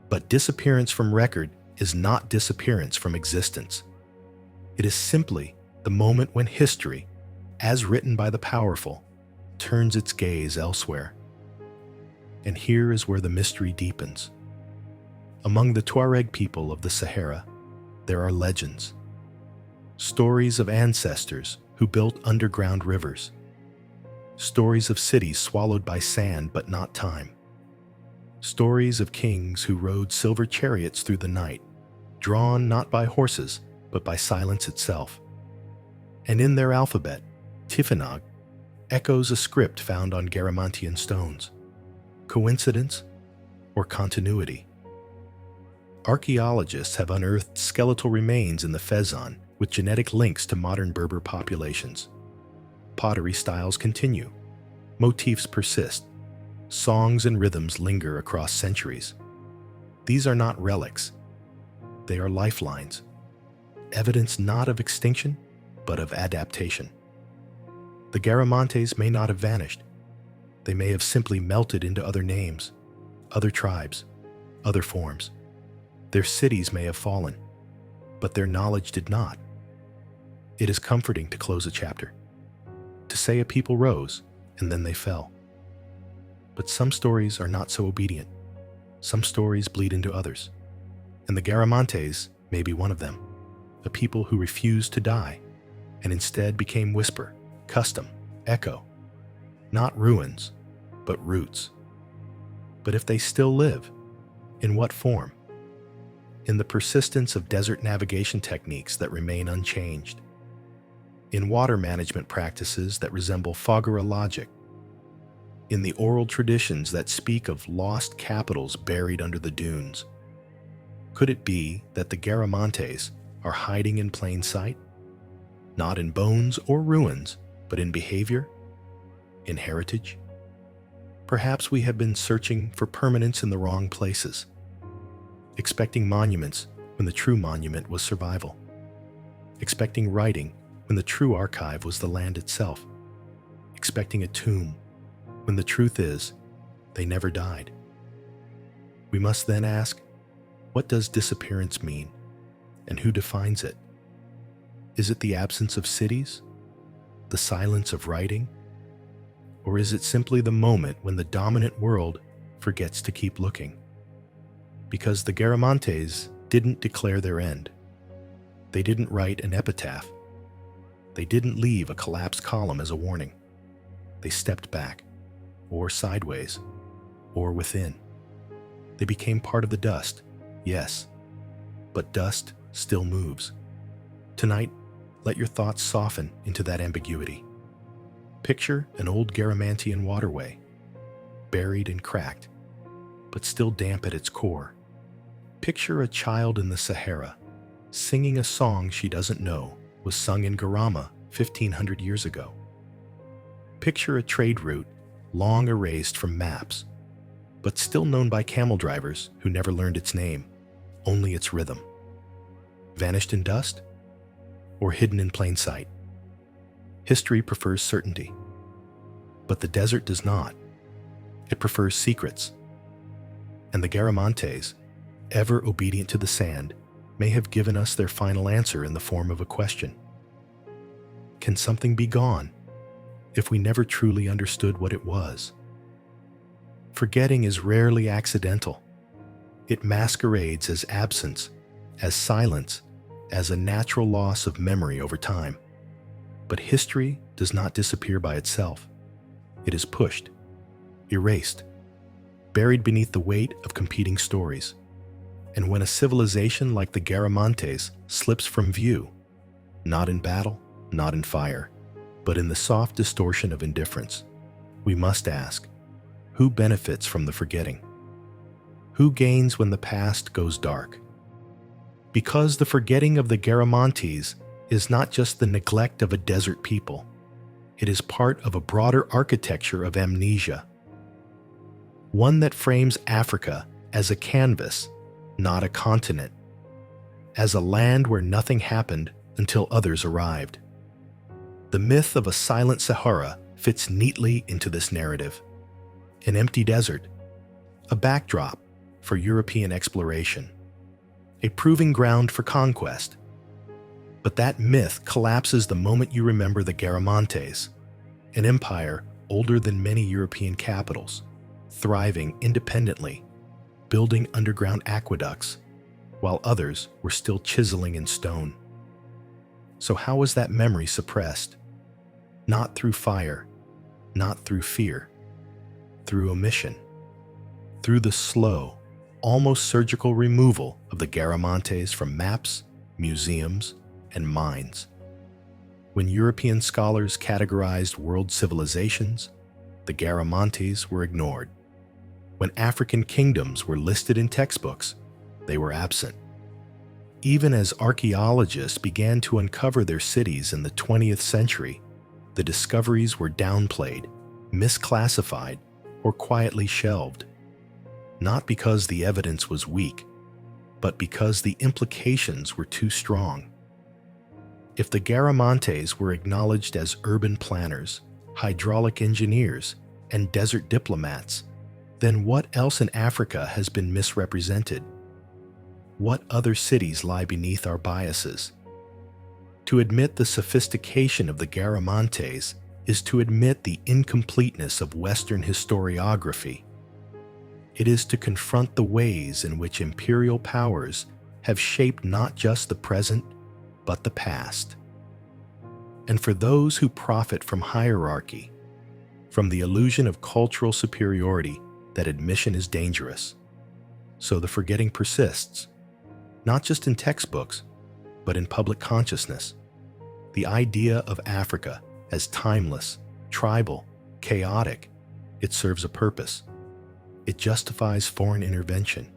But disappearance from record is not disappearance from existence. It is simply the moment when history, as written by the powerful, turns its gaze elsewhere. And here is where the mystery deepens. Among the Tuareg people of the Sahara, there are legends. Stories of ancestors who built underground rivers. Stories of cities swallowed by sand but not time. Stories of kings who rode silver chariots through the night, drawn not by horses but by silence itself. And in their alphabet, Tifinagh echoes a script found on Garamantian stones. Coincidence or continuity? Archaeologists have unearthed skeletal remains in the Fezzan with genetic links to modern Berber populations. Pottery styles continue. Motifs persist. Songs and rhythms linger across centuries. These are not relics. They are lifelines. Evidence not of extinction, but of adaptation. The Garamantes may not have vanished. They may have simply melted into other names, other tribes, other forms. Their cities may have fallen, but their knowledge did not. It is comforting to close a chapter, to say a people rose and then they fell. But some stories are not so obedient. Some stories bleed into others. And the Garamantes may be one of them, a people who refused to die and instead became whisper, custom, echo, not ruins, but roots. But if they still live, in what form? In the persistence of desert navigation techniques that remain unchanged, in water management practices that resemble Fogara logic, in the oral traditions that speak of lost capitals buried under the dunes. Could it be that the Garamantes are hiding in plain sight? Not in bones or ruins, but in behavior, in heritage? Perhaps we have been searching for permanence in the wrong places, expecting monuments when the true monument was survival, expecting writing when the true archive was the land itself, expecting a tomb when the truth is they never died. We must then ask, what does disappearance mean, and who defines it? Is it the absence of cities, the silence of writing, or is it simply the moment when the dominant world forgets to keep looking? Because the Garamantes didn't declare their end. They didn't write an epitaph. They didn't leave a collapsed column as a warning. They stepped back, or sideways, or within. They became part of the dust, yes, but dust still moves. Tonight, let your thoughts soften into that ambiguity. Picture an old Garamantian waterway, buried and cracked, but still damp at its core. Picture a child in the Sahara, singing a song she doesn't know was sung in Garama 1,500 years ago. Picture a trade route long erased from maps, but still known by camel drivers who never learned its name, only its rhythm. Vanished in dust, or hidden in plain sight? History prefers certainty, but the desert does not. It prefers secrets. And the Garamantes, ever obedient to the sand, may have given us their final answer in the form of a question. Can something be gone if we never truly understood what it was? Forgetting is rarely accidental. It masquerades as absence, as silence, as a natural loss of memory over time. But history does not disappear by itself. It is pushed, erased, buried beneath the weight of competing stories. And when a civilization like the Garamantes slips from view, not in battle, not in fire, but in the soft distortion of indifference, we must ask, who benefits from the forgetting? Who gains when the past goes dark? Because the forgetting of the Garamantes is not just the neglect of a desert people. It is part of a broader architecture of amnesia. One that frames Africa as a canvas, not a continent, as a land where nothing happened until others arrived. The myth of a silent Sahara fits neatly into this narrative. An empty desert, a backdrop for European exploration, a proving ground for conquest. But that myth collapses the moment you remember the Garamantes, an empire older than many European capitals, thriving independently, building underground aqueducts, while others were still chiseling in stone. So how was that memory suppressed? Not through fire, not through fear, through omission, through the slow, almost surgical removal of the Garamantes from maps, museums, and minds. When European scholars categorized world civilizations, the Garamantes were ignored. When African kingdoms were listed in textbooks, they were absent. Even as archaeologists began to uncover their cities in the 20th century, the discoveries were downplayed, misclassified, or quietly shelved. Not because the evidence was weak, but because the implications were too strong. If the Garamantes were acknowledged as urban planners, hydraulic engineers, and desert diplomats, then what else in Africa has been misrepresented? What other cities lie beneath our biases? To admit the sophistication of the Garamantes is to admit the incompleteness of Western historiography. It is to confront the ways in which imperial powers have shaped not just the present, but the past. And for those who profit from hierarchy, from the illusion of cultural superiority, that admission is dangerous. So the forgetting persists, not just in textbooks, but in public consciousness. The idea of Africa as timeless, tribal, chaotic, it serves a purpose. It justifies foreign intervention.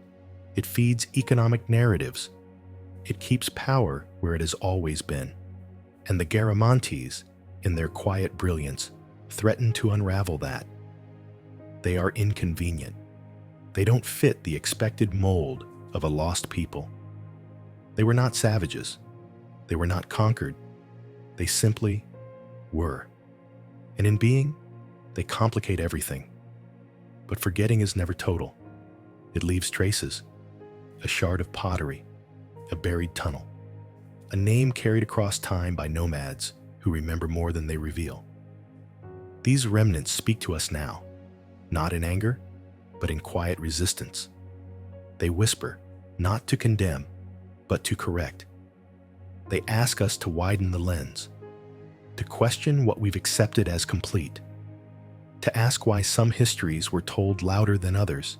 It feeds economic narratives. It keeps power where it has always been. And the Garamantes, in their quiet brilliance, threaten to unravel that. They are inconvenient. They don't fit the expected mold of a lost people. They were not savages. They were not conquered. They simply were. And in being, they complicate everything. But forgetting is never total. It leaves traces, a shard of pottery, a buried tunnel, a name carried across time by nomads who remember more than they reveal. These remnants speak to us now, not in anger, but in quiet resistance. They whisper, not to condemn, but to correct. They ask us to widen the lens, to question what we've accepted as complete, to ask why some histories were told louder than others.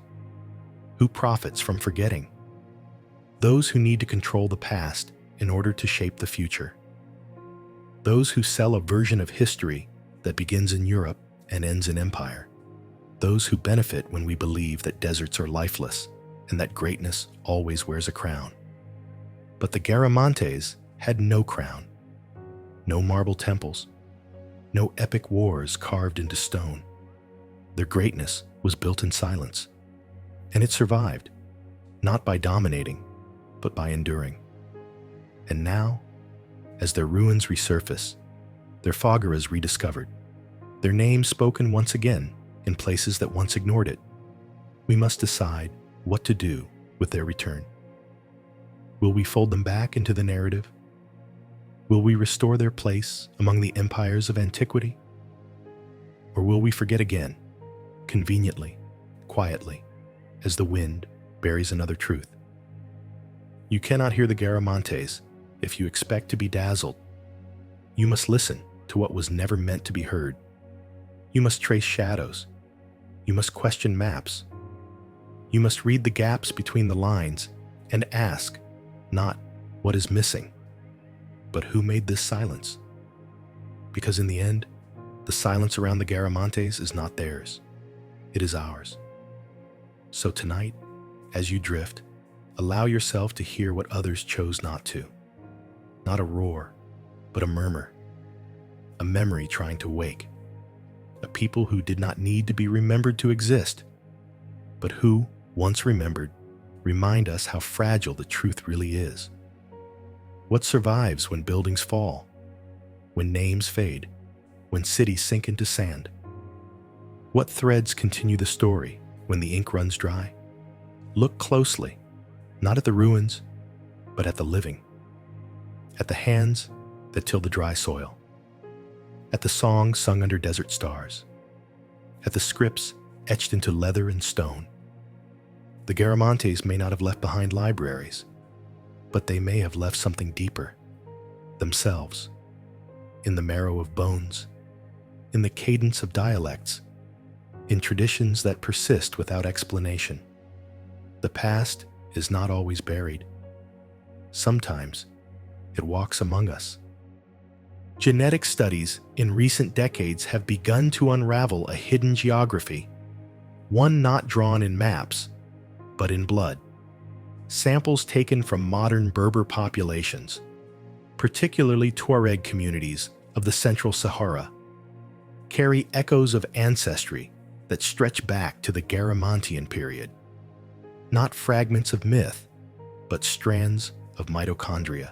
Who profits from forgetting? Those who need to control the past in order to shape the future. Those who sell a version of history that begins in Europe and ends in empire. Those who benefit when we believe that deserts are lifeless and that greatness always wears a crown. But the Garamantes had no crown, no marble temples, no epic wars carved into stone. Their greatness was built in silence, and it survived, not by dominating, but by enduring. And now, as their ruins resurface, their Sahara is rediscovered, their name spoken once again in places that once ignored it, we must decide what to do with their return. Will we fold them back into the narrative? Will we restore their place among the empires of antiquity? Or will we forget again, conveniently, quietly, as the wind buries another truth? You cannot hear the Garamantes if you expect to be dazzled. You must listen to what was never meant to be heard. You must trace shadows. You must question maps. You must read the gaps between the lines and ask, not what is missing, but who made this silence? Because in the end, the silence around the Garamantes is not theirs. It is ours. So tonight, as you drift, allow yourself to hear what others chose not to. Not a roar, but a murmur. A memory trying to wake. A people who did not need to be remembered to exist, but who, once remembered, remind us how fragile the truth really is. What survives when buildings fall, when names fade, when cities sink into sand? What threads continue the story when the ink runs dry? Look closely, not at the ruins, but at the living. At the hands that till the dry soil. At the songs sung under desert stars. At the scripts etched into leather and stone. The Garamantes may not have left behind libraries, but they may have left something deeper, themselves, in the marrow of bones, in the cadence of dialects, in traditions that persist without explanation. The past is not always buried. Sometimes it walks among us. Genetic studies in recent decades have begun to unravel a hidden geography, one not drawn in maps, but in blood. Samples taken from modern Berber populations, particularly Tuareg communities of the Central Sahara, carry echoes of ancestry that stretch back to the Garamantian period. Not fragments of myth, but strands of mitochondria.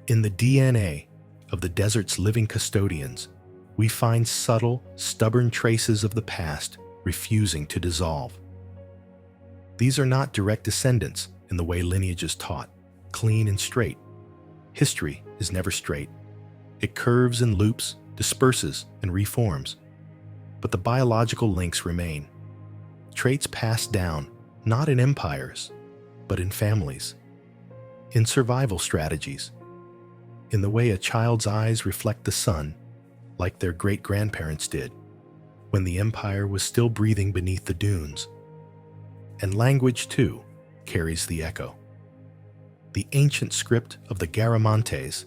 In the DNA of the desert's living custodians, we find subtle, stubborn traces of the past refusing to dissolve. These are not direct descendants in the way lineage is taught, clean and straight. History is never straight. It curves and loops, disperses and reforms. But the biological links remain. Traits passed down, not in empires, but in families. In survival strategies. In the way a child's eyes reflect the sun, like their great-grandparents did, when the empire was still breathing beneath the dunes. And language, too, carries the echo. The ancient script of the Garamantes,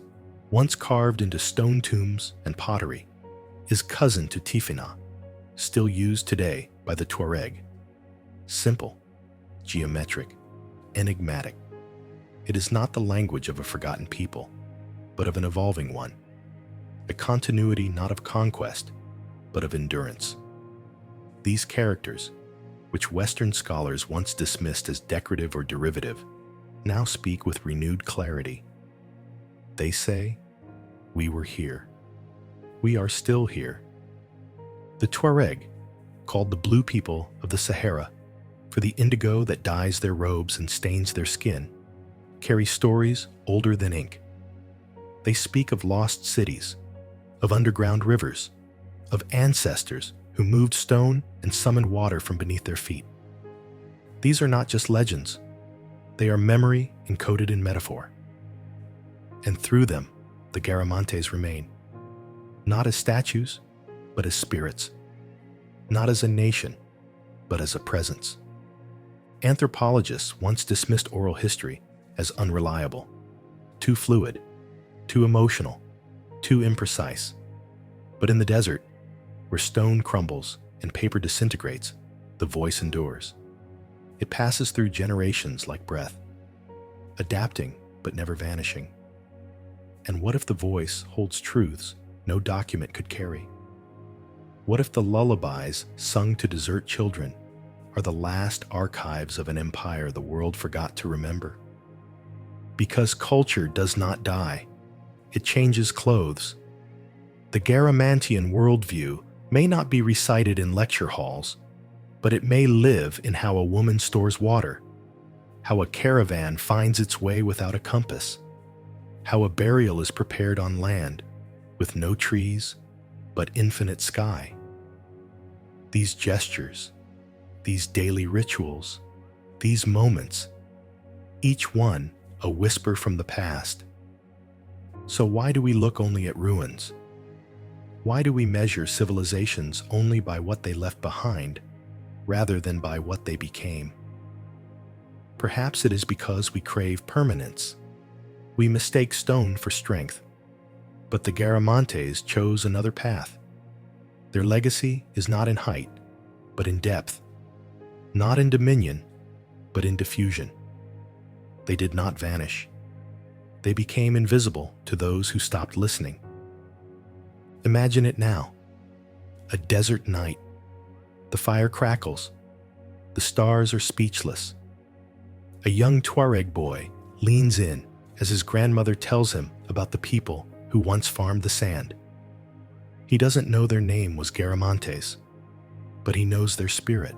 once carved into stone tombs and pottery, is cousin to Tifina, still used today by the Tuareg. Simple, geometric, enigmatic. It is not the language of a forgotten people, but of an evolving one. A continuity not of conquest, but of endurance. These characters, which Western scholars once dismissed as decorative or derivative, now speak with renewed clarity. They say, "We were here. We are still here." The Tuareg, called the blue people of the Sahara, for the indigo that dyes their robes and stains their skin, carry stories older than ink. They speak of lost cities, of underground rivers, of ancestors who moved stone and summoned water from beneath their feet. These are not just legends. They are memory encoded in metaphor. And through them, the Garamantes remain, not as statues, but as spirits, not as a nation, but as a presence. Anthropologists once dismissed oral history as unreliable, too fluid, too emotional, too imprecise. But in the desert, where stone crumbles and paper disintegrates, the voice endures. It passes through generations like breath, adapting but never vanishing. And what if the voice holds truths no document could carry? What if the lullabies sung to desert children are the last archives of an empire the world forgot to remember? Because culture does not die, it changes clothes. The Garamantian worldview may not be recited in lecture halls, but it may live in how a woman stores water, how a caravan finds its way without a compass, how a burial is prepared on land with no trees but infinite sky. These gestures, these daily rituals, these moments, each one a whisper from the past. So why do we look only at ruins? Why do we measure civilizations only by what they left behind, rather than by what they became? Perhaps it is because we crave permanence. We mistake stone for strength. But the Garamantes chose another path. Their legacy is not in height, but in depth. Not in dominion, but in diffusion. They did not vanish. They became invisible to those who stopped listening. Imagine it now. A desert night. The fire crackles. The stars are speechless. A young Tuareg boy leans in as his grandmother tells him about the people who once farmed the sand. He doesn't know their name was Garamantes, but he knows their spirit.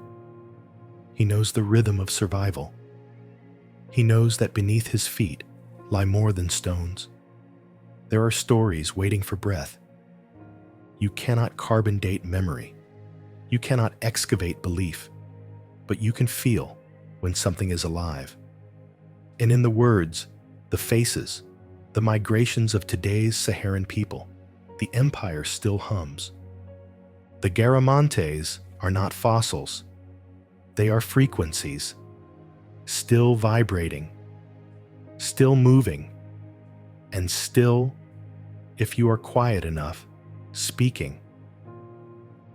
He knows the rhythm of survival. He knows that beneath his feet lie more than stones. There are stories waiting for breath. You cannot carbon date memory. You cannot excavate belief, but you can feel when something is alive. And in the words, the faces, the migrations of today's Saharan people, the empire still hums. The Garamantes are not fossils. They are frequencies, still vibrating, still moving, and still, if you are quiet enough, speaking.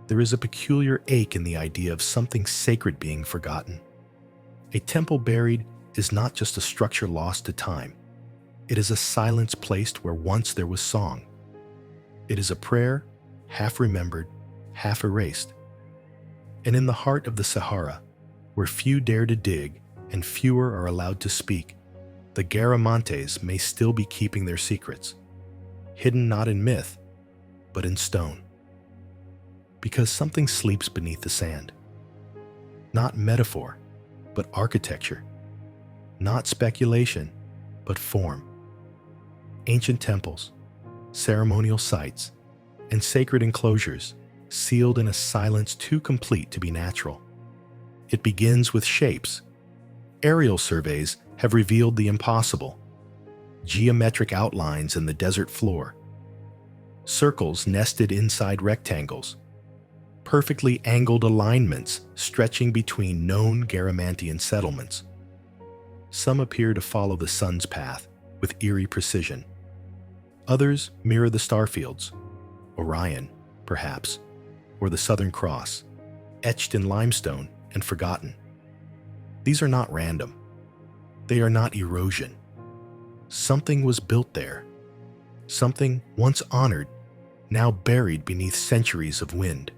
There is a peculiar ache in the idea of something sacred being forgotten. A temple buried is not just a structure lost to time. It is a silence placed where once there was song. It is a prayer, half remembered, half erased. And in the heart of the Sahara, where few dare to dig and fewer are allowed to speak, the Garamantes may still be keeping their secrets, hidden not in myth, but in stone. Because something sleeps beneath the sand. Not metaphor, but architecture. Not speculation, but form. Ancient temples, ceremonial sites, and sacred enclosures sealed in a silence too complete to be natural. It begins with shapes. Aerial surveys have revealed the impossible. Geometric outlines in the desert floor. Circles nested inside rectangles. Perfectly angled alignments stretching between known Garamantian settlements. Some appear to follow the sun's path with eerie precision. Others mirror the starfields, Orion, perhaps, or the Southern Cross, etched in limestone and forgotten. These are not random. They are not erosion. Something was built there. Something once honored, now buried beneath centuries of wind.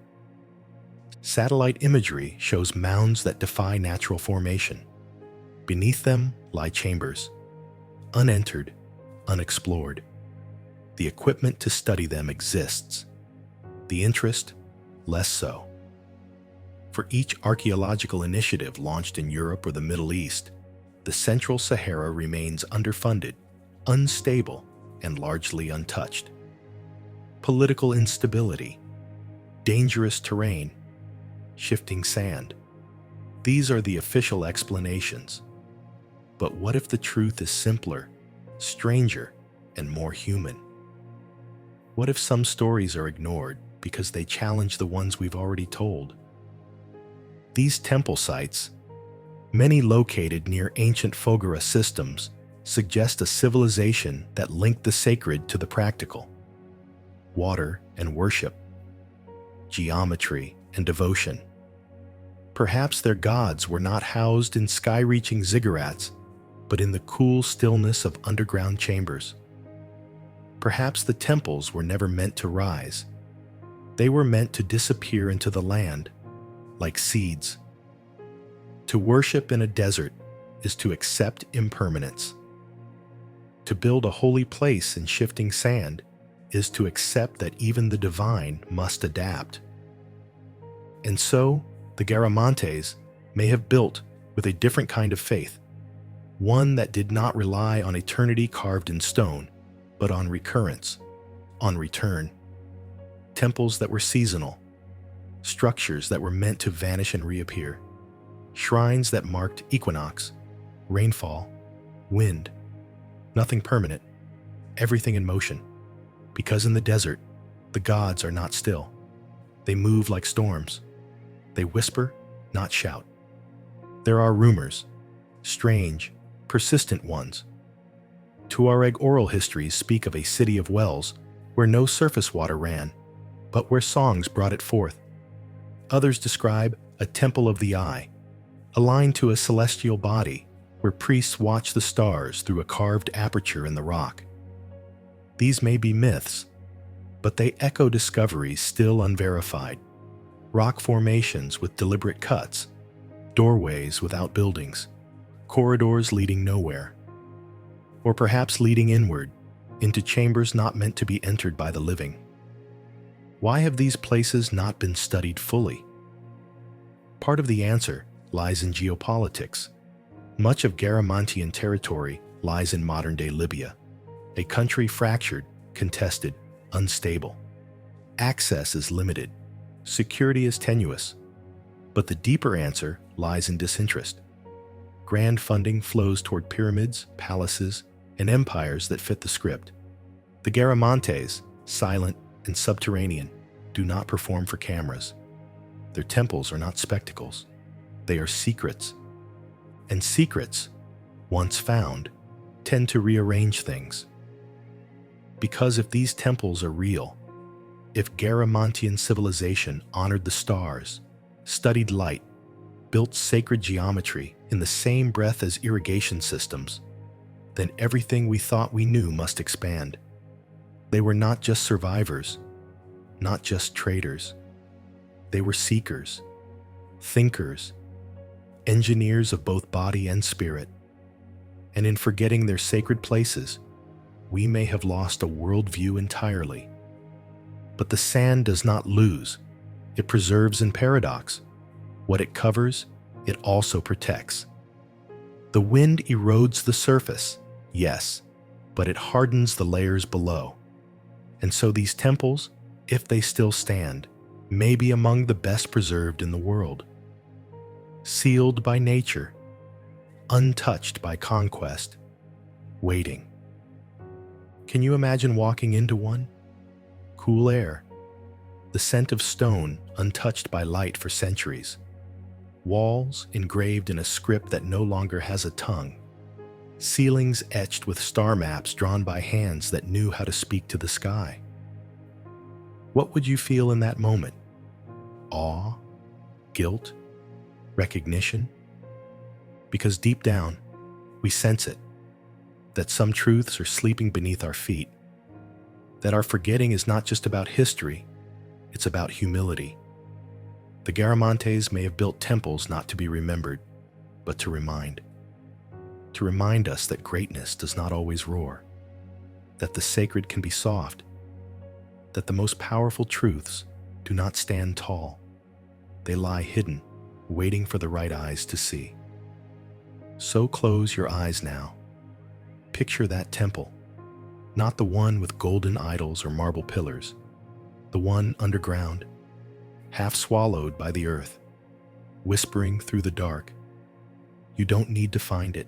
Satellite imagery shows mounds that defy natural formation. Beneath them lie chambers, unentered, unexplored. The equipment to study them exists. The interest, less so. For each archaeological initiative launched in Europe or the Middle East, the Central Sahara remains underfunded, unstable, and largely untouched. Political instability, dangerous terrain, shifting sand. These are the official explanations. But what if the truth is simpler, stranger, and more human? What if some stories are ignored because they challenge the ones we've already told? These temple sites, many located near ancient Foggara systems, suggest a civilization that linked the sacred to the practical. Water and worship, geometry, and devotion. Perhaps their gods were not housed in sky-reaching ziggurats, but in the cool stillness of underground chambers. Perhaps the temples were never meant to rise. They were meant to disappear into the land, like seeds. To worship in a desert is to accept impermanence. To build a holy place in shifting sand is to accept that even the divine must adapt. And so, the Garamantes may have built with a different kind of faith, one that did not rely on eternity carved in stone, but on recurrence, on return. Temples that were seasonal, structures that were meant to vanish and reappear, shrines that marked equinox, rainfall, wind, nothing permanent, everything in motion. Because in the desert, the gods are not still. They move like storms. They whisper, not shout. There are rumors, strange, persistent ones. Tuareg oral histories speak of a city of wells where no surface water ran, but where songs brought it forth. Others describe a temple of the eye, aligned to a celestial body where priests watch the stars through a carved aperture in the rock. These may be myths, but they echo discoveries still unverified. Rock formations with deliberate cuts, doorways without buildings, corridors leading nowhere, or perhaps leading inward, into chambers not meant to be entered by the living. Why have these places not been studied fully? Part of the answer lies in geopolitics. Much of Garamantian territory lies in modern-day Libya, a country fractured, contested, unstable. Access is limited, security is tenuous, but the deeper answer lies in disinterest. Grand funding flows toward pyramids, palaces, and empires that fit the script. The Garamantes, silent and subterranean, do not perform for cameras. Their temples are not spectacles. They are secrets. And secrets, once found, tend to rearrange things. Because if these temples are real, if Garamantian civilization honored the stars, studied light, built sacred geometry in the same breath as irrigation systems, then everything we thought we knew must expand. They were not just survivors, not just traders. They were seekers, thinkers, engineers of both body and spirit. And in forgetting their sacred places, we may have lost a worldview entirely. But the sand does not lose. It preserves in paradox. What it covers, it also protects. The wind erodes the surface, yes, but it hardens the layers below. And so these temples, if they still stand, may be among the best preserved in the world. Sealed by nature, untouched by conquest, waiting. Can you imagine walking into one? Cool air, the scent of stone untouched by light for centuries, walls engraved in a script that no longer has a tongue, ceilings etched with star maps drawn by hands that knew how to speak to the sky. What would you feel in that moment? Awe? Guilt? Recognition? Because deep down, we sense it, that some truths are sleeping beneath our feet, that our forgetting is not just about history, it's about humility. The Garamantes may have built temples not to be remembered, but to remind us that greatness does not always roar, that the sacred can be soft, that the most powerful truths do not stand tall. They lie hidden, waiting for the right eyes to see. So close your eyes now. Picture that temple, not the one with golden idols or marble pillars, the one underground, half swallowed by the earth, whispering through the dark. You don't need to find it.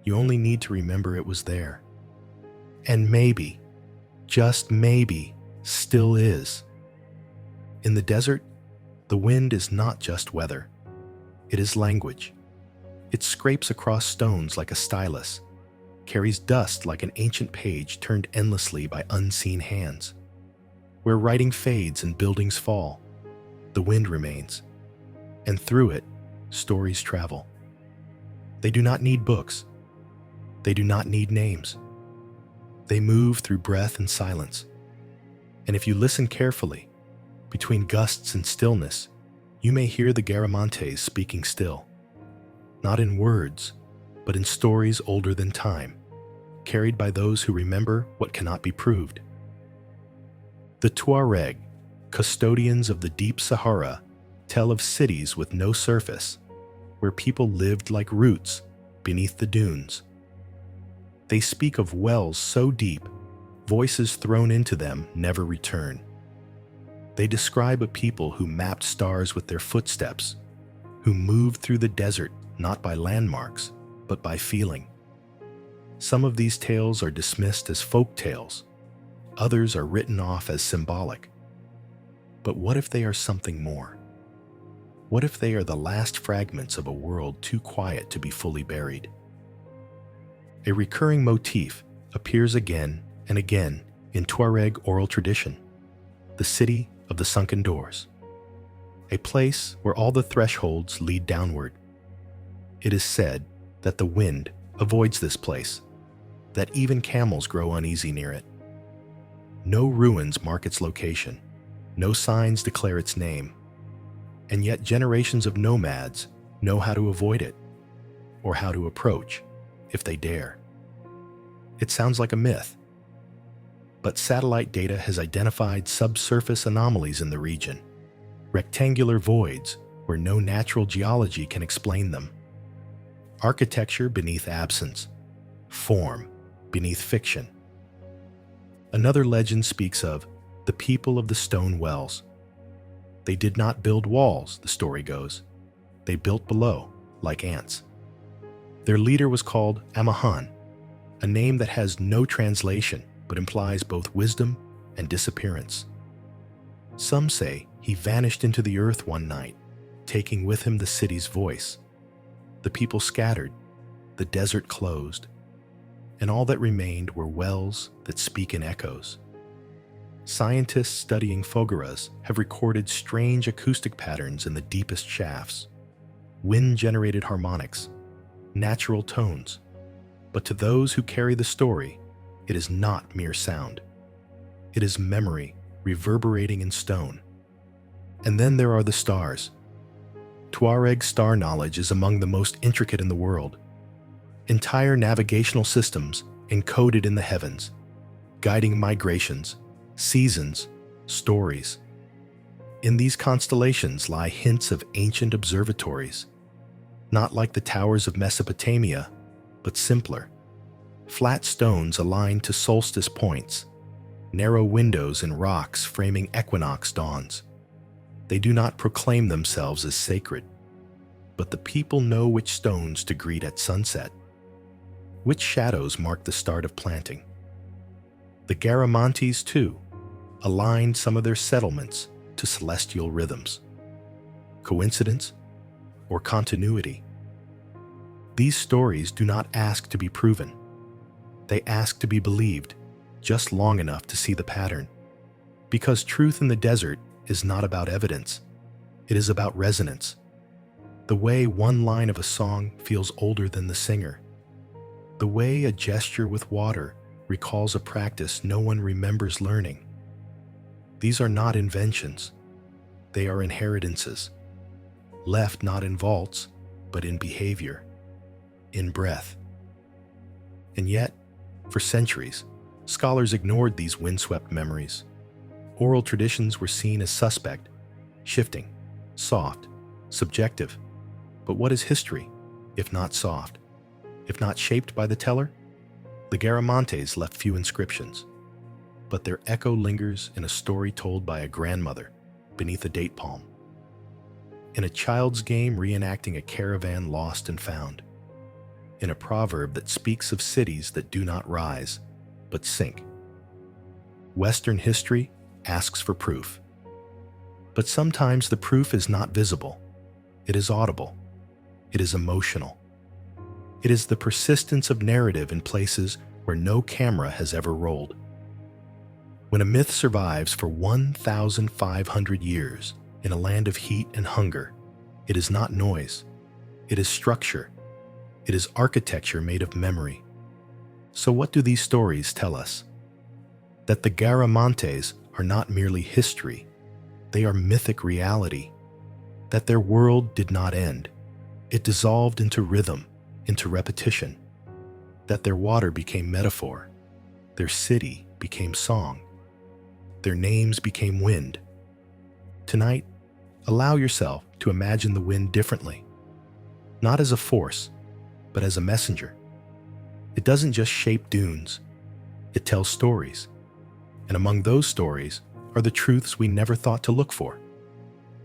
You only need to remember it was there. And maybe, just maybe, still is. In the desert, the wind is not just weather. It is language. It scrapes across stones like a stylus, carries dust like an ancient page turned endlessly by unseen hands. where writing fades and buildings fall, the wind remains, and through it, stories travel. They do not need books. They do not need names. They move through breath and silence. And if you listen carefully, between gusts and stillness, you may hear the Garamantes speaking still, not in words, but in stories older than time, carried by those who remember what cannot be proved. The Tuareg, custodians of the deep Sahara, tell of cities with no surface, where people lived like roots beneath the dunes. They speak of wells so deep, voices thrown into them never return. They describe a people who mapped stars with their footsteps, who moved through the desert not by landmarks, but by feeling. Some of these tales are dismissed as folk tales. Others are written off as symbolic. But what if they are something more? What if they are the last fragments of a world too quiet to be fully buried? A recurring motif appears again and again in Tuareg oral tradition, the city of the sunken doors, a place where all the thresholds lead downward. It is said that the wind avoids this place, that even camels grow uneasy near it. No ruins mark its location, no signs declare its name, and yet generations of nomads know how to avoid it, or how to approach, if they dare. It sounds like a myth, but satellite data has identified subsurface anomalies in the region, rectangular voids where no natural geology can explain them. Architecture beneath absence, form beneath fiction. Another legend speaks of the people of the stone wells. They did not build walls, the story goes. They built below, like ants. Their leader was called Amahan, a name that has no translation but implies both wisdom and disappearance. Some say he vanished into the earth one night, taking with him the city's voice. The people scattered, the desert closed, and all that remained were wells that speak in echoes. Scientists studying fogaras have recorded strange acoustic patterns in the deepest shafts, wind-generated harmonics, natural tones. But to those who carry the story, it is not mere sound. It is memory reverberating in stone. And then there are the stars. Tuareg star knowledge is among the most intricate in the world. Entire navigational systems encoded in the heavens, guiding migrations, seasons, stories. In these constellations lie hints of ancient observatories, not like the towers of Mesopotamia, but simpler. Flat stones aligned to solstice points, narrow windows in rocks framing equinox dawns. They do not proclaim themselves as sacred, but the people know which stones to greet at sunset, which shadows mark the start of planting. The Garamantes, too, aligned some of their settlements to celestial rhythms. Coincidence or continuity? These stories do not ask to be proven. They ask to be believed just long enough to see the pattern. Because truth in the desert is not about evidence. It is about resonance. The way one line of a song feels older than the singer. The way a gesture with water recalls a practice no one remembers learning. These are not inventions. They are inheritances, left not in vaults, but in behavior, in breath. And yet, for centuries, scholars ignored these windswept memories. Oral traditions were seen as suspect, shifting, soft, subjective. But what is history, if not soft? If not shaped by the teller? The Garamantes left few inscriptions, but their echo lingers in a story told by a grandmother beneath a date palm, in a child's game reenacting a caravan lost and found, in a proverb that speaks of cities that do not rise, but sink. Western history asks for proof. But sometimes the proof is not visible. It is audible. It is emotional. It is the persistence of narrative in places where no camera has ever rolled. When a myth survives for 1,500 years in a land of heat and hunger, it is not noise. It is structure. It is architecture made of memory. So what do these stories tell us? That the Garamantes are not merely history. They are mythic reality. That their world did not end. It dissolved into rhythm, into repetition. That their water became metaphor. Their city became song. Their names became wind. Tonight, allow yourself to imagine the wind differently. Not as a force, but as a messenger. It doesn't just shape dunes. It tells stories. And among those stories are the truths we never thought to look for.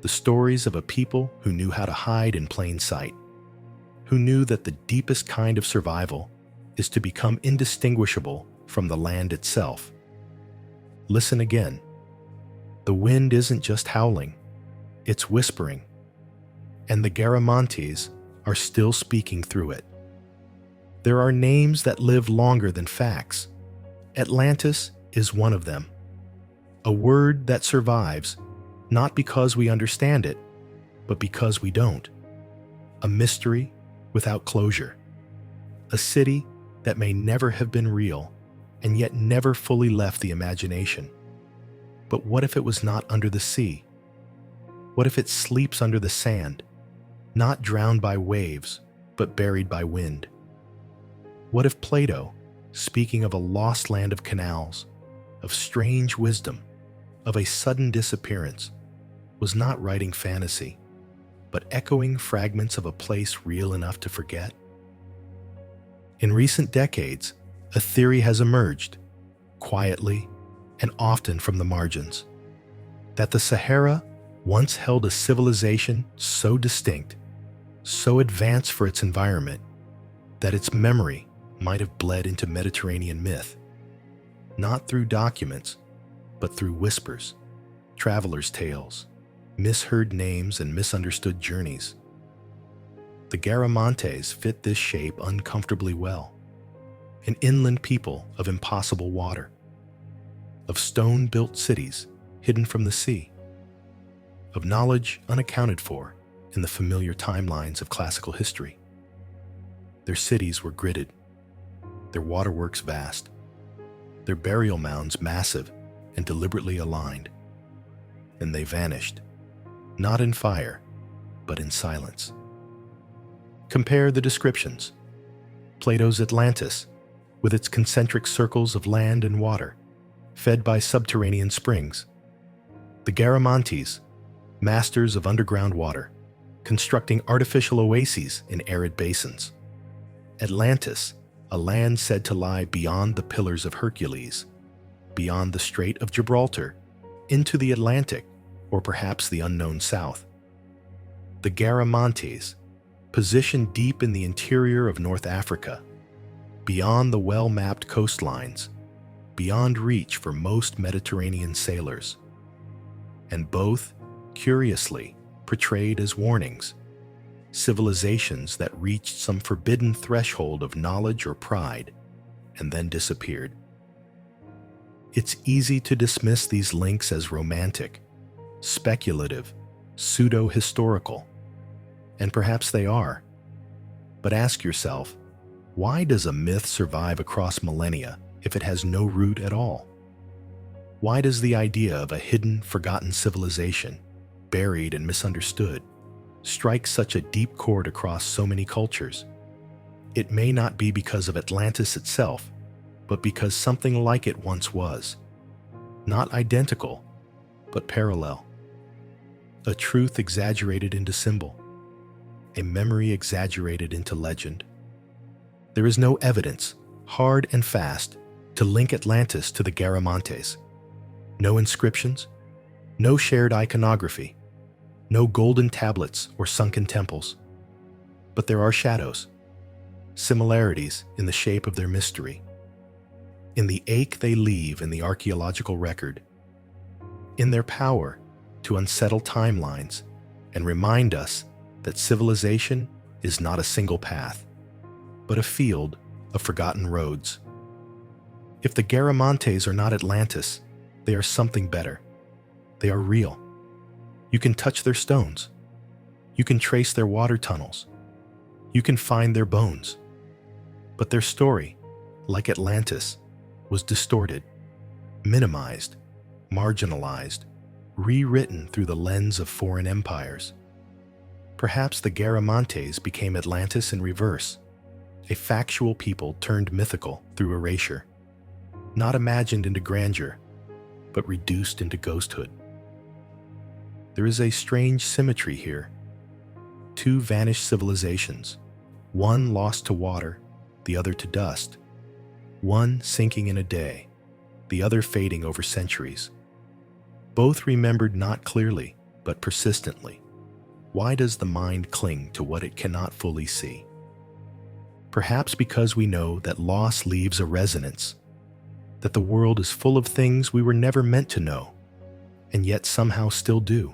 The stories of a people who knew how to hide in plain sight, who knew that the deepest kind of survival is to become indistinguishable from the land itself. Listen again. The wind isn't just howling, it's whispering. And the Garamantes are still speaking through it. There are names that live longer than facts. Atlantis is one of them. A word that survives, not because we understand it, but because we don't. A mystery without closure. A city that may never have been real, and yet never fully left the imagination. But what if it was not under the sea? What if it sleeps under the sand, not drowned by waves, but buried by wind? What if Plato, speaking of a lost land of canals, of strange wisdom, of a sudden disappearance, was not writing fantasy, but echoing fragments of a place real enough to forget? In recent decades, a theory has emerged, quietly and often from the margins, that the Sahara once held a civilization so distinct, so advanced for its environment, that its memory might have bled into Mediterranean myth, not through documents, but through whispers, travelers' tales, misheard names, and misunderstood journeys. The Garamantes fit this shape uncomfortably well. An inland people of impossible water, of stone-built cities hidden from the sea, of knowledge unaccounted for in the familiar timelines of classical history. Their cities were gridded, their waterworks vast, their burial mounds massive and deliberately aligned. And they vanished, not in fire, but in silence. Compare the descriptions. Plato's Atlantis, with its concentric circles of land and water, fed by subterranean springs. The Garamantes, masters of underground water, constructing artificial oases in arid basins. Atlantis, a land said to lie beyond the Pillars of Hercules, beyond the Strait of Gibraltar, into the Atlantic, or perhaps the unknown south. The Garamantes, positioned deep in the interior of North Africa, beyond the well-mapped coastlines, beyond reach for most Mediterranean sailors, and both, curiously, portrayed as warnings, civilizations that reached some forbidden threshold of knowledge or pride and then disappeared. It's easy to dismiss these links as romantic, speculative, pseudo-historical, and perhaps they are. But ask yourself, why does a myth survive across millennia if it has no root at all? Why does the idea of a hidden, forgotten civilization, buried and misunderstood, strike such a deep chord across so many cultures? It may not be because of Atlantis itself, but because something like it once was. Not identical, but parallel. A truth exaggerated into symbol. A memory exaggerated into legend. There is no evidence, hard and fast, to link Atlantis to the Garamantes. No inscriptions, no shared iconography, no golden tablets or sunken temples. But there are shadows, similarities in the shape of their mystery, in the ache they leave in the archaeological record, in their power to unsettle timelines and remind us that civilization is not a single path, but a field of forgotten roads. If the Garamantes are not Atlantis, They are something better. They are real. You can touch their stones. You can trace their water tunnels. You can find their bones. But their story, like Atlantis, was distorted, minimized, marginalized, rewritten through the lens of foreign empires. Perhaps the Garamantes became Atlantis in reverse, a factual people turned mythical through erasure, not imagined into grandeur, but reduced into ghosthood. There is a strange symmetry here. Two vanished civilizations, one lost to water, the other to dust, one sinking in a day, the other fading over centuries. Both remembered not clearly, but persistently. Why does the mind cling to what it cannot fully see? Perhaps because we know that loss leaves a resonance, that the world is full of things we were never meant to know, and yet somehow still do.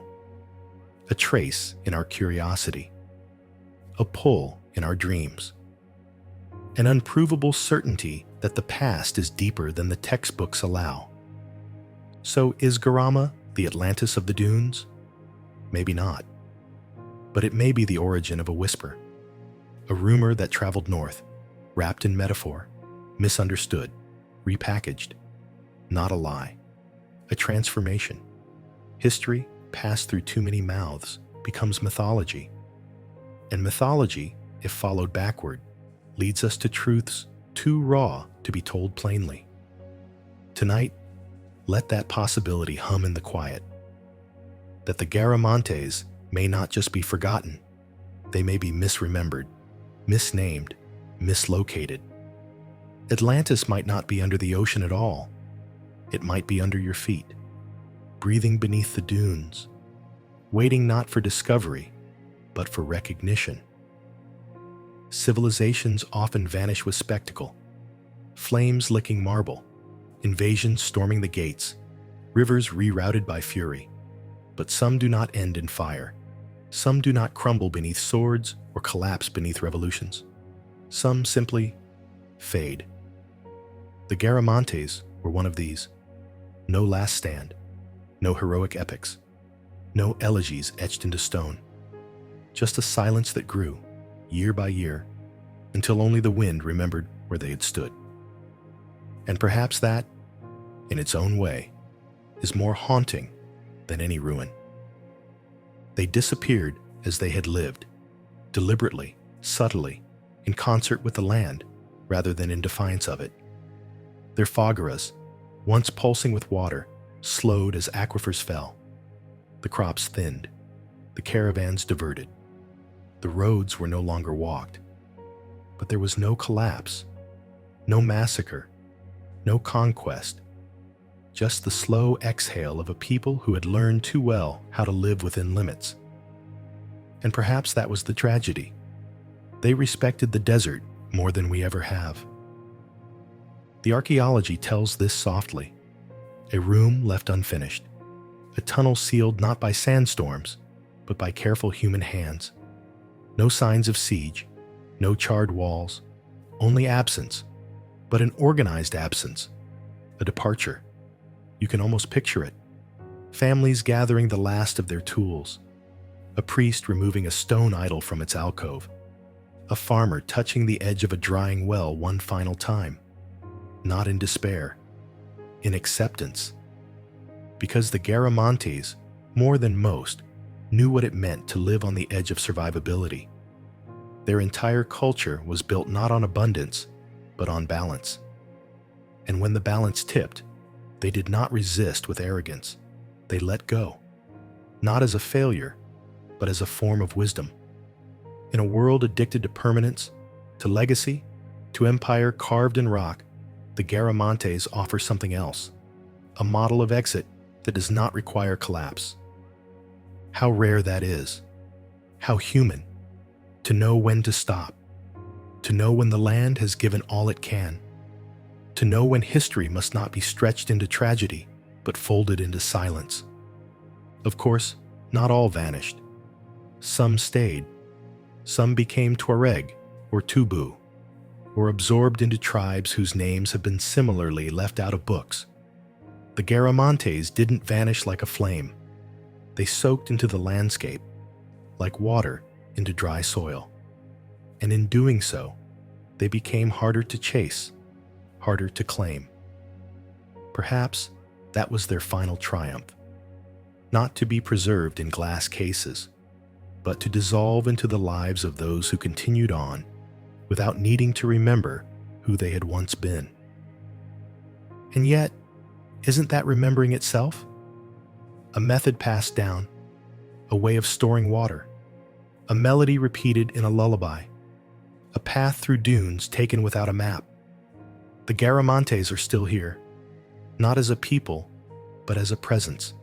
A trace in our curiosity, a pull in our dreams, an unprovable certainty that the past is deeper than the textbooks allow. So is Garama the Atlantis of the dunes? Maybe not. But it may be the origin of a whisper, a rumor that traveled north, wrapped in metaphor, misunderstood, repackaged. Not a lie, a transformation. History, passed through too many mouths, becomes mythology. And mythology, if followed backward, leads us to truths too raw to be told plainly. Tonight, let that possibility hum in the quiet. That the Garamantes may not just be forgotten, they may be misremembered, misnamed, mislocated. Atlantis might not be under the ocean at all. It might be under your feet, breathing beneath the dunes, waiting not for discovery, but for recognition. Civilizations often vanish with spectacle, flames licking marble, invasions storming the gates, rivers rerouted by fury. But some do not end in fire. Some do not crumble beneath swords or collapse beneath revolutions. Some simply fade. The Garamantes were one of these. No last stand, no heroic epics, no elegies etched into stone. Just a silence that grew, year by year, until only the wind remembered where they had stood. And perhaps that, in its own way, is more haunting than any ruin. They disappeared as they had lived, deliberately, subtly, in concert with the land, rather than in defiance of it. Their fogaras, once pulsing with water, slowed as aquifers fell. The crops thinned, the caravans diverted. The roads were no longer walked. But there was no collapse, no massacre, no conquest, just the slow exhale of a people who had learned too well how to live within limits. And perhaps that was the tragedy. They respected the desert more than we ever have. The archaeology tells this softly. A room left unfinished, a tunnel sealed not by sandstorms, but by careful human hands. No signs of siege, no charred walls, only absence, but an organized absence, a departure. You can almost picture it. Families gathering the last of their tools, a priest removing a stone idol from its alcove, a farmer touching the edge of a drying well one final time, not in despair, in acceptance. Because the Garamantes, more than most, knew what it meant to live on the edge of survivability. Their entire culture was built not on abundance, but on balance. And when the balance tipped, they did not resist with arrogance. They let go, not as a failure, but as a form of wisdom. In a world addicted to permanence, to legacy, to empire carved in rock, the Garamantes offer something else, a model of exit that does not require collapse. How rare that is. How human. To know when to stop. To know when the land has given all it can. To know when history must not be stretched into tragedy, but folded into silence. Of course, not all vanished. Some stayed. Some became Tuareg or Tubu, or absorbed into tribes whose names have been similarly left out of books. The Garamantes didn't vanish like a flame. They soaked into the landscape, like water into dry soil. And in doing so, they became harder to chase, harder to claim. Perhaps that was their final triumph. Not to be preserved in glass cases, but to dissolve into the lives of those who continued on without needing to remember who they had once been. And yet, isn't that remembering itself? A method passed down, a way of storing water, a melody repeated in a lullaby, a path through dunes taken without a map. The Garamantes are still here, not as a people, but as a presence,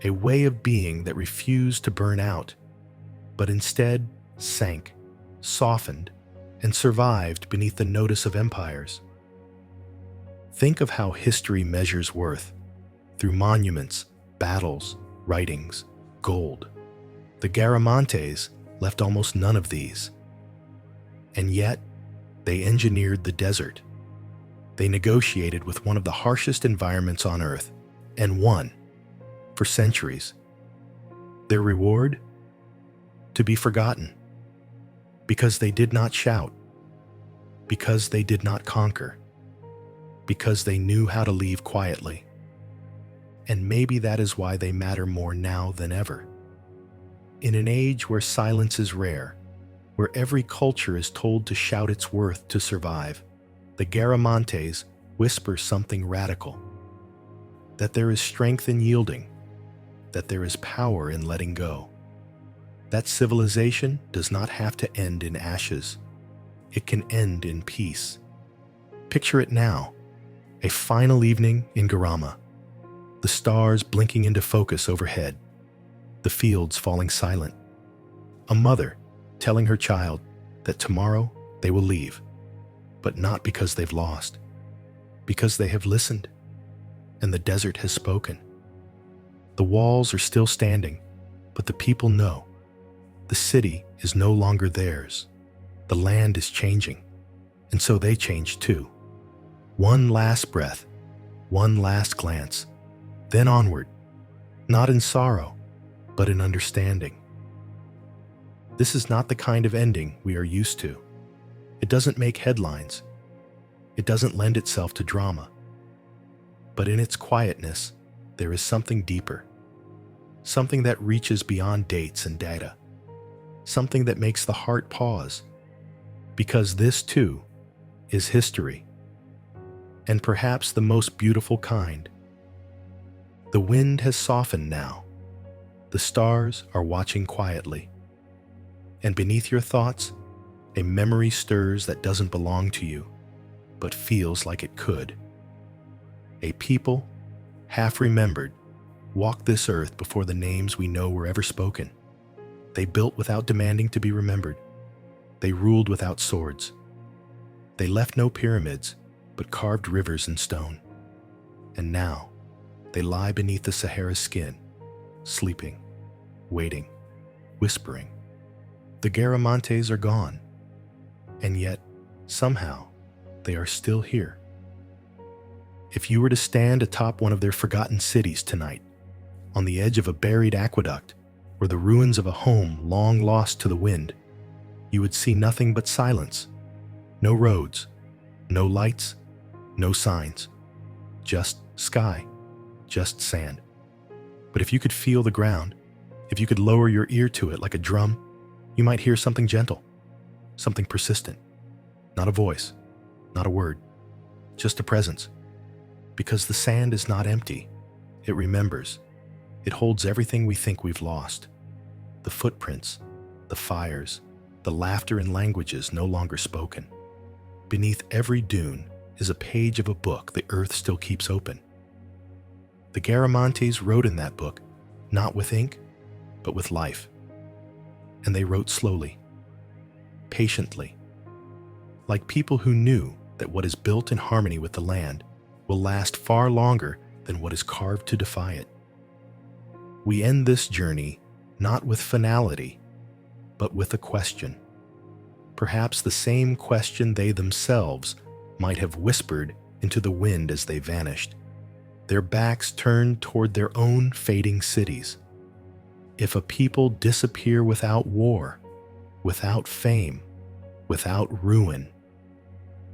a way of being that refused to burn out, but instead sank, softened, and survived beneath the notice of empires. Think of how history measures worth, through monuments, battles, writings, gold. The Garamantes left almost none of these. And yet, they engineered the desert. They negotiated with one of the harshest environments on Earth, and won, for centuries. Their reward? To be forgotten. Because they did not shout. Because they did not conquer. Because they knew how to leave quietly. And maybe that is why they matter more now than ever. In an age where silence is rare, where every culture is told to shout its worth to survive, the Garamantes whisper something radical. That there is strength in yielding, that there is power in letting go. That civilization does not have to end in ashes. It can end in peace. Picture it now, a final evening in Garama, the stars blinking into focus overhead, the fields falling silent, a mother telling her child that tomorrow they will leave, but not because they've lost, because they have listened, and the desert has spoken. The walls are still standing, but the people know. The city is no longer theirs. The land is changing, and so they change too. One last breath, one last glance, then onward, not in sorrow, but in understanding. This is not the kind of ending we are used to. It doesn't make headlines. It doesn't lend itself to drama. But in its quietness, there is something deeper. Something that reaches beyond dates and data. Something that makes the heart pause. Because this, too, is history. And perhaps the most beautiful kind. The wind has softened now. The stars are watching quietly. And beneath your thoughts, a memory stirs that doesn't belong to you, but feels like it could. A people, half remembered, walked this earth before the names we know were ever spoken. They built without demanding to be remembered. They ruled without swords. They left no pyramids, but carved rivers in stone. And now, they lie beneath the Sahara's skin, sleeping, waiting, whispering. The Garamantes are gone, and yet, somehow, they are still here. If you were to stand atop one of their forgotten cities tonight, on the edge of a buried aqueduct, or the ruins of a home long lost to the wind, you would see nothing but silence. No roads, no lights, no signs. Just sky, just sand. But if you could feel the ground, if you could lower your ear to it like a drum, you might hear something gentle, something persistent. Not a voice, not a word, just a presence. Because the sand is not empty. It remembers. It holds everything we think we've lost. The footprints, the fires, the laughter in languages no longer spoken. Beneath every dune is a page of a book the earth still keeps open. The Garamantes wrote in that book, not with ink, but with life. And they wrote slowly, patiently, like people who knew that what is built in harmony with the land will last far longer than what is carved to defy it. We end this journey not with finality, but with a question. Perhaps the same question they themselves might have whispered into the wind as they vanished. their backs turned toward their own fading cities. If a people disappear without war, without fame, without ruin,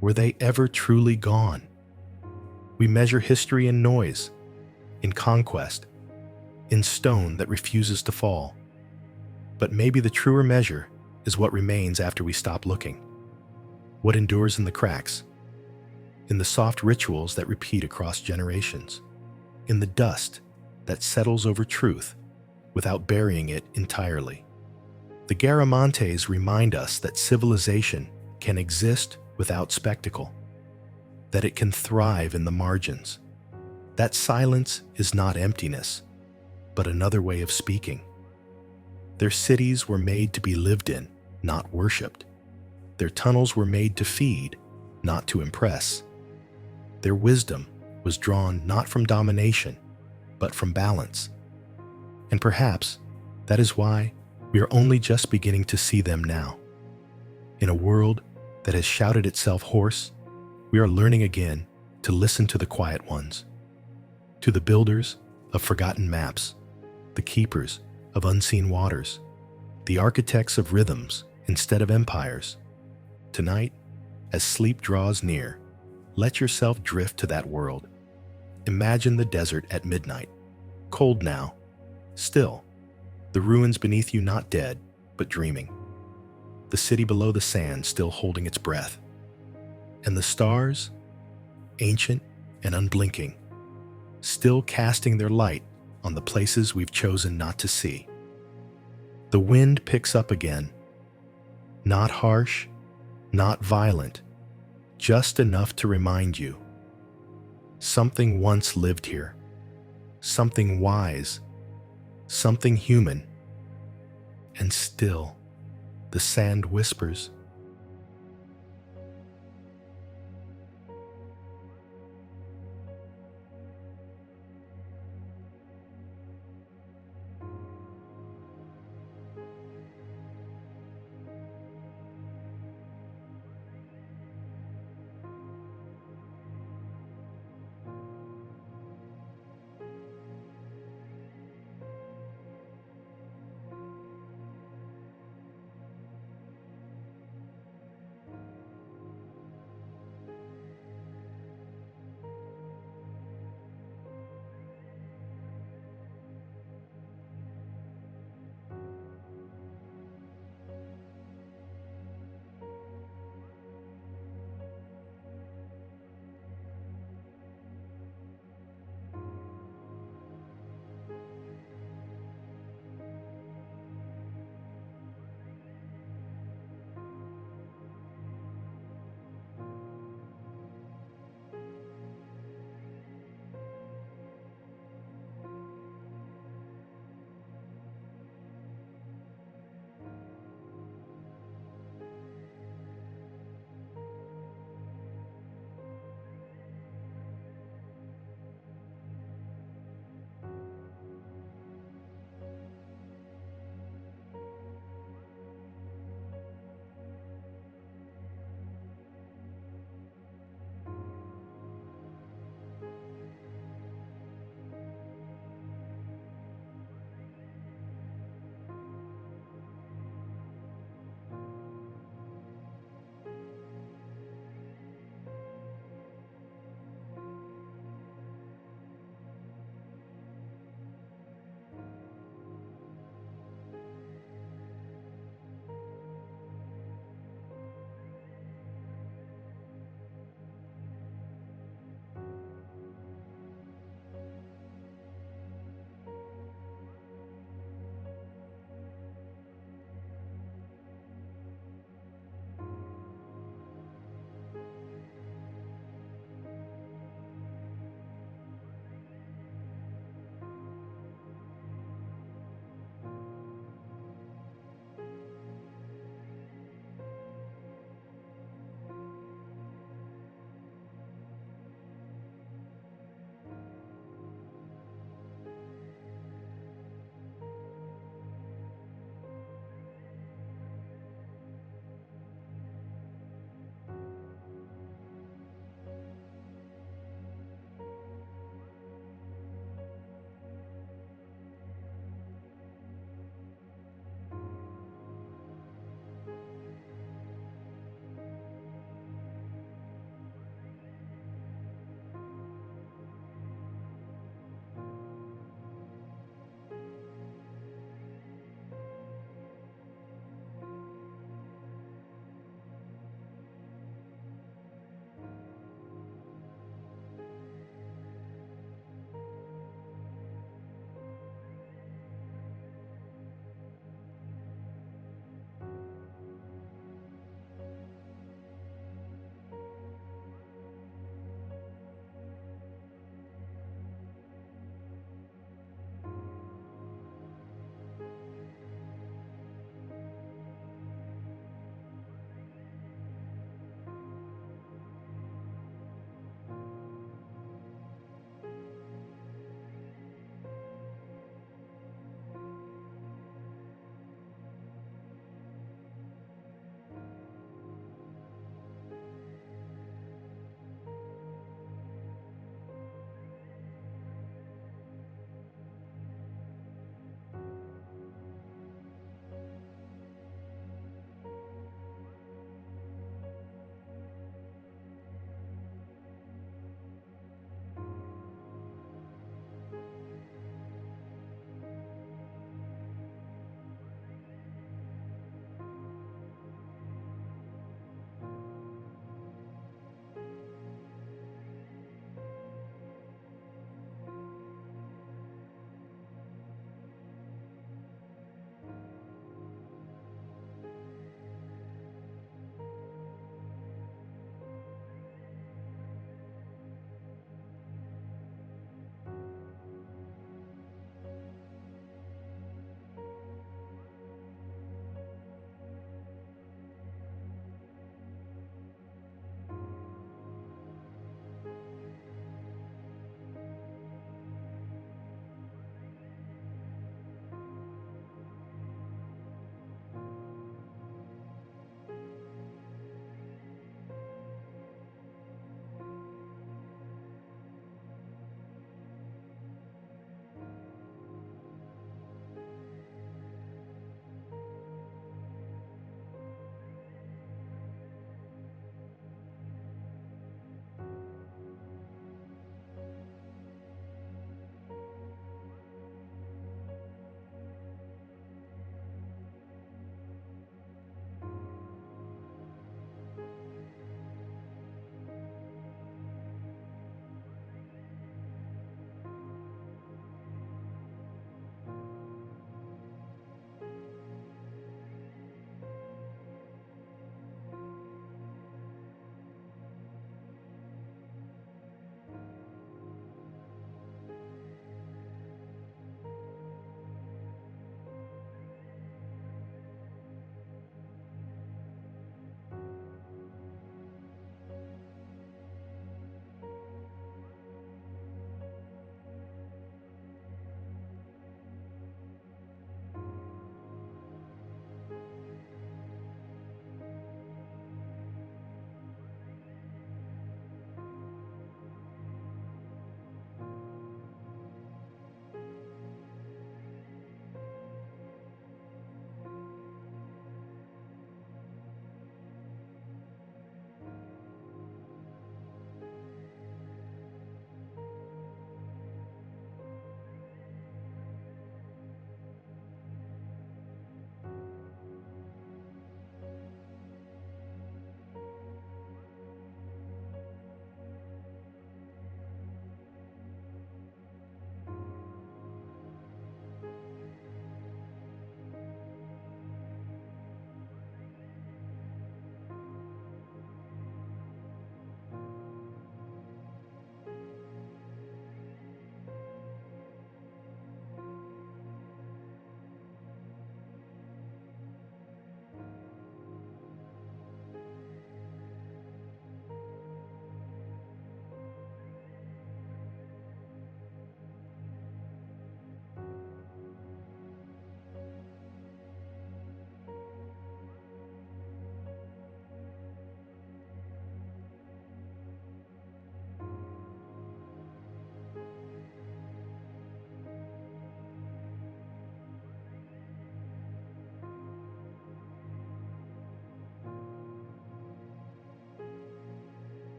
were they ever truly gone? We measure history in noise, in conquest, in stone that refuses to fall. But maybe the truer measure is what remains after we stop looking, what endures in the cracks, in the soft rituals that repeat across generations, in the dust that settles over truth without burying it entirely. The Garamantes remind us that civilization can exist without spectacle, that it can thrive in the margins. That silence is not emptiness, but another way of speaking. Their cities were made to be lived in, not worshipped. Their tunnels were made to feed, not to impress. Their wisdom was drawn not from domination, but from balance. And perhaps that is why we are only just beginning to see them now. In a world that has shouted itself hoarse, we are learning again to listen to the quiet ones, to the builders of forgotten maps, the keepers of unseen waters, the architects of rhythms instead of empires. Tonight, as sleep draws near, let yourself drift to that world. Imagine the desert at midnight, cold now, still, the ruins beneath you not dead, but dreaming, the city below the sand still holding its breath, and the stars, ancient and unblinking, still casting their light on the places we've chosen not to see. The wind picks up again, not harsh, not violent, just enough to remind you. Something once lived here, something wise, something human, and still the sand whispers,